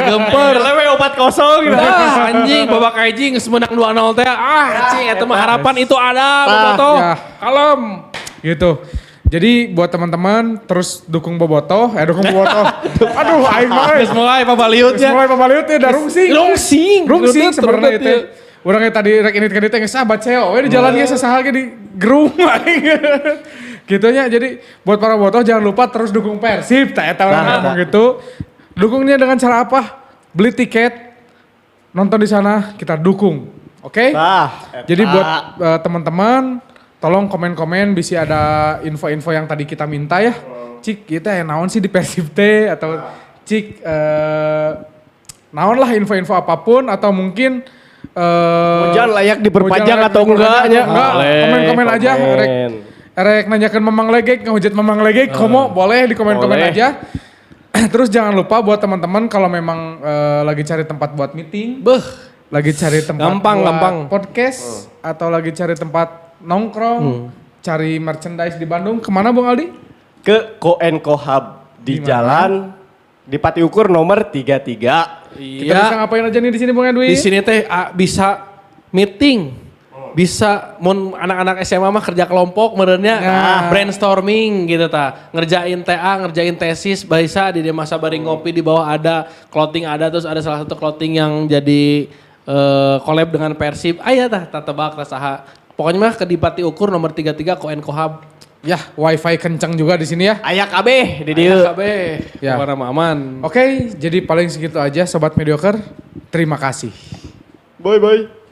Gemper. Lewe 4-0 gitu. Anjing babak anjing geus menang 2-0 teh. Anjing eta mah harapan itu ada bobotoh. Ya, kalem. Gitu. Jadi buat teman-teman terus dukung bobotoh, dukung bobotoh. Aduh aing mah. Geus mulai pabaliut Geus ya. mulai pabaliut ya da rungsing. Rungsing sebenarnya itu. Ya. Orang yang tadi rek ini teh geus sahabat ceo we di jalan geus sasaha ge di gerung aing. Gitu nya. Jadi buat para bobotoh jangan lupa terus dukung Persib. Tah eta urang ngomong gitu. Dukungnya dengan cara apa? Beli tiket, nonton di sana, kita dukung. Oke? Jadi buat teman-teman tolong komen-komen bisa ada info-info yang tadi kita minta ya. Cik kita yang naon sih di Persib teh atau cik naon lah info-info apapun atau mungkin Bojan layak diperpanjang atau enggaknya? Komen-komen aja. Rek nanyakan Mamang Legek, ngehujat Mamang Legek, komo boleh di komen-komen aja. Terus jangan lupa buat teman-teman kalau memang lagi cari tempat buat meeting. lagi cari tempat Gampang, buat gampang. podcast atau lagi cari tempat nongkrong, cari merchandise di Bandung, kemana Bung Aldi? Ke Koenko Hub di Di mana? jalan di Pati Ukur nomor 33. Kita bisa Iya. ngapain aja nih di sini Bung Edwin? Di sini teh bisa meeting. Bisa mun anak-anak SMA mah kerja kelompok merenya brainstorming gitu ta. Ngerjain TA, ngerjain tesis, bisa di masa bari ngopi di bawah ada clothing ada terus ada salah satu clothing yang jadi collab dengan Persib. Aya tah tebak tah saha. Pokoknya mah ke di Pati Ukur nomor 33 Koenko Hub. Ya, wifi kenceng juga di sini ya. Ayak kabeh di dieu. KB. Ya. Warna aman. Oke, jadi paling segitu aja Sobat Mediocre. Terima kasih. Bye bye.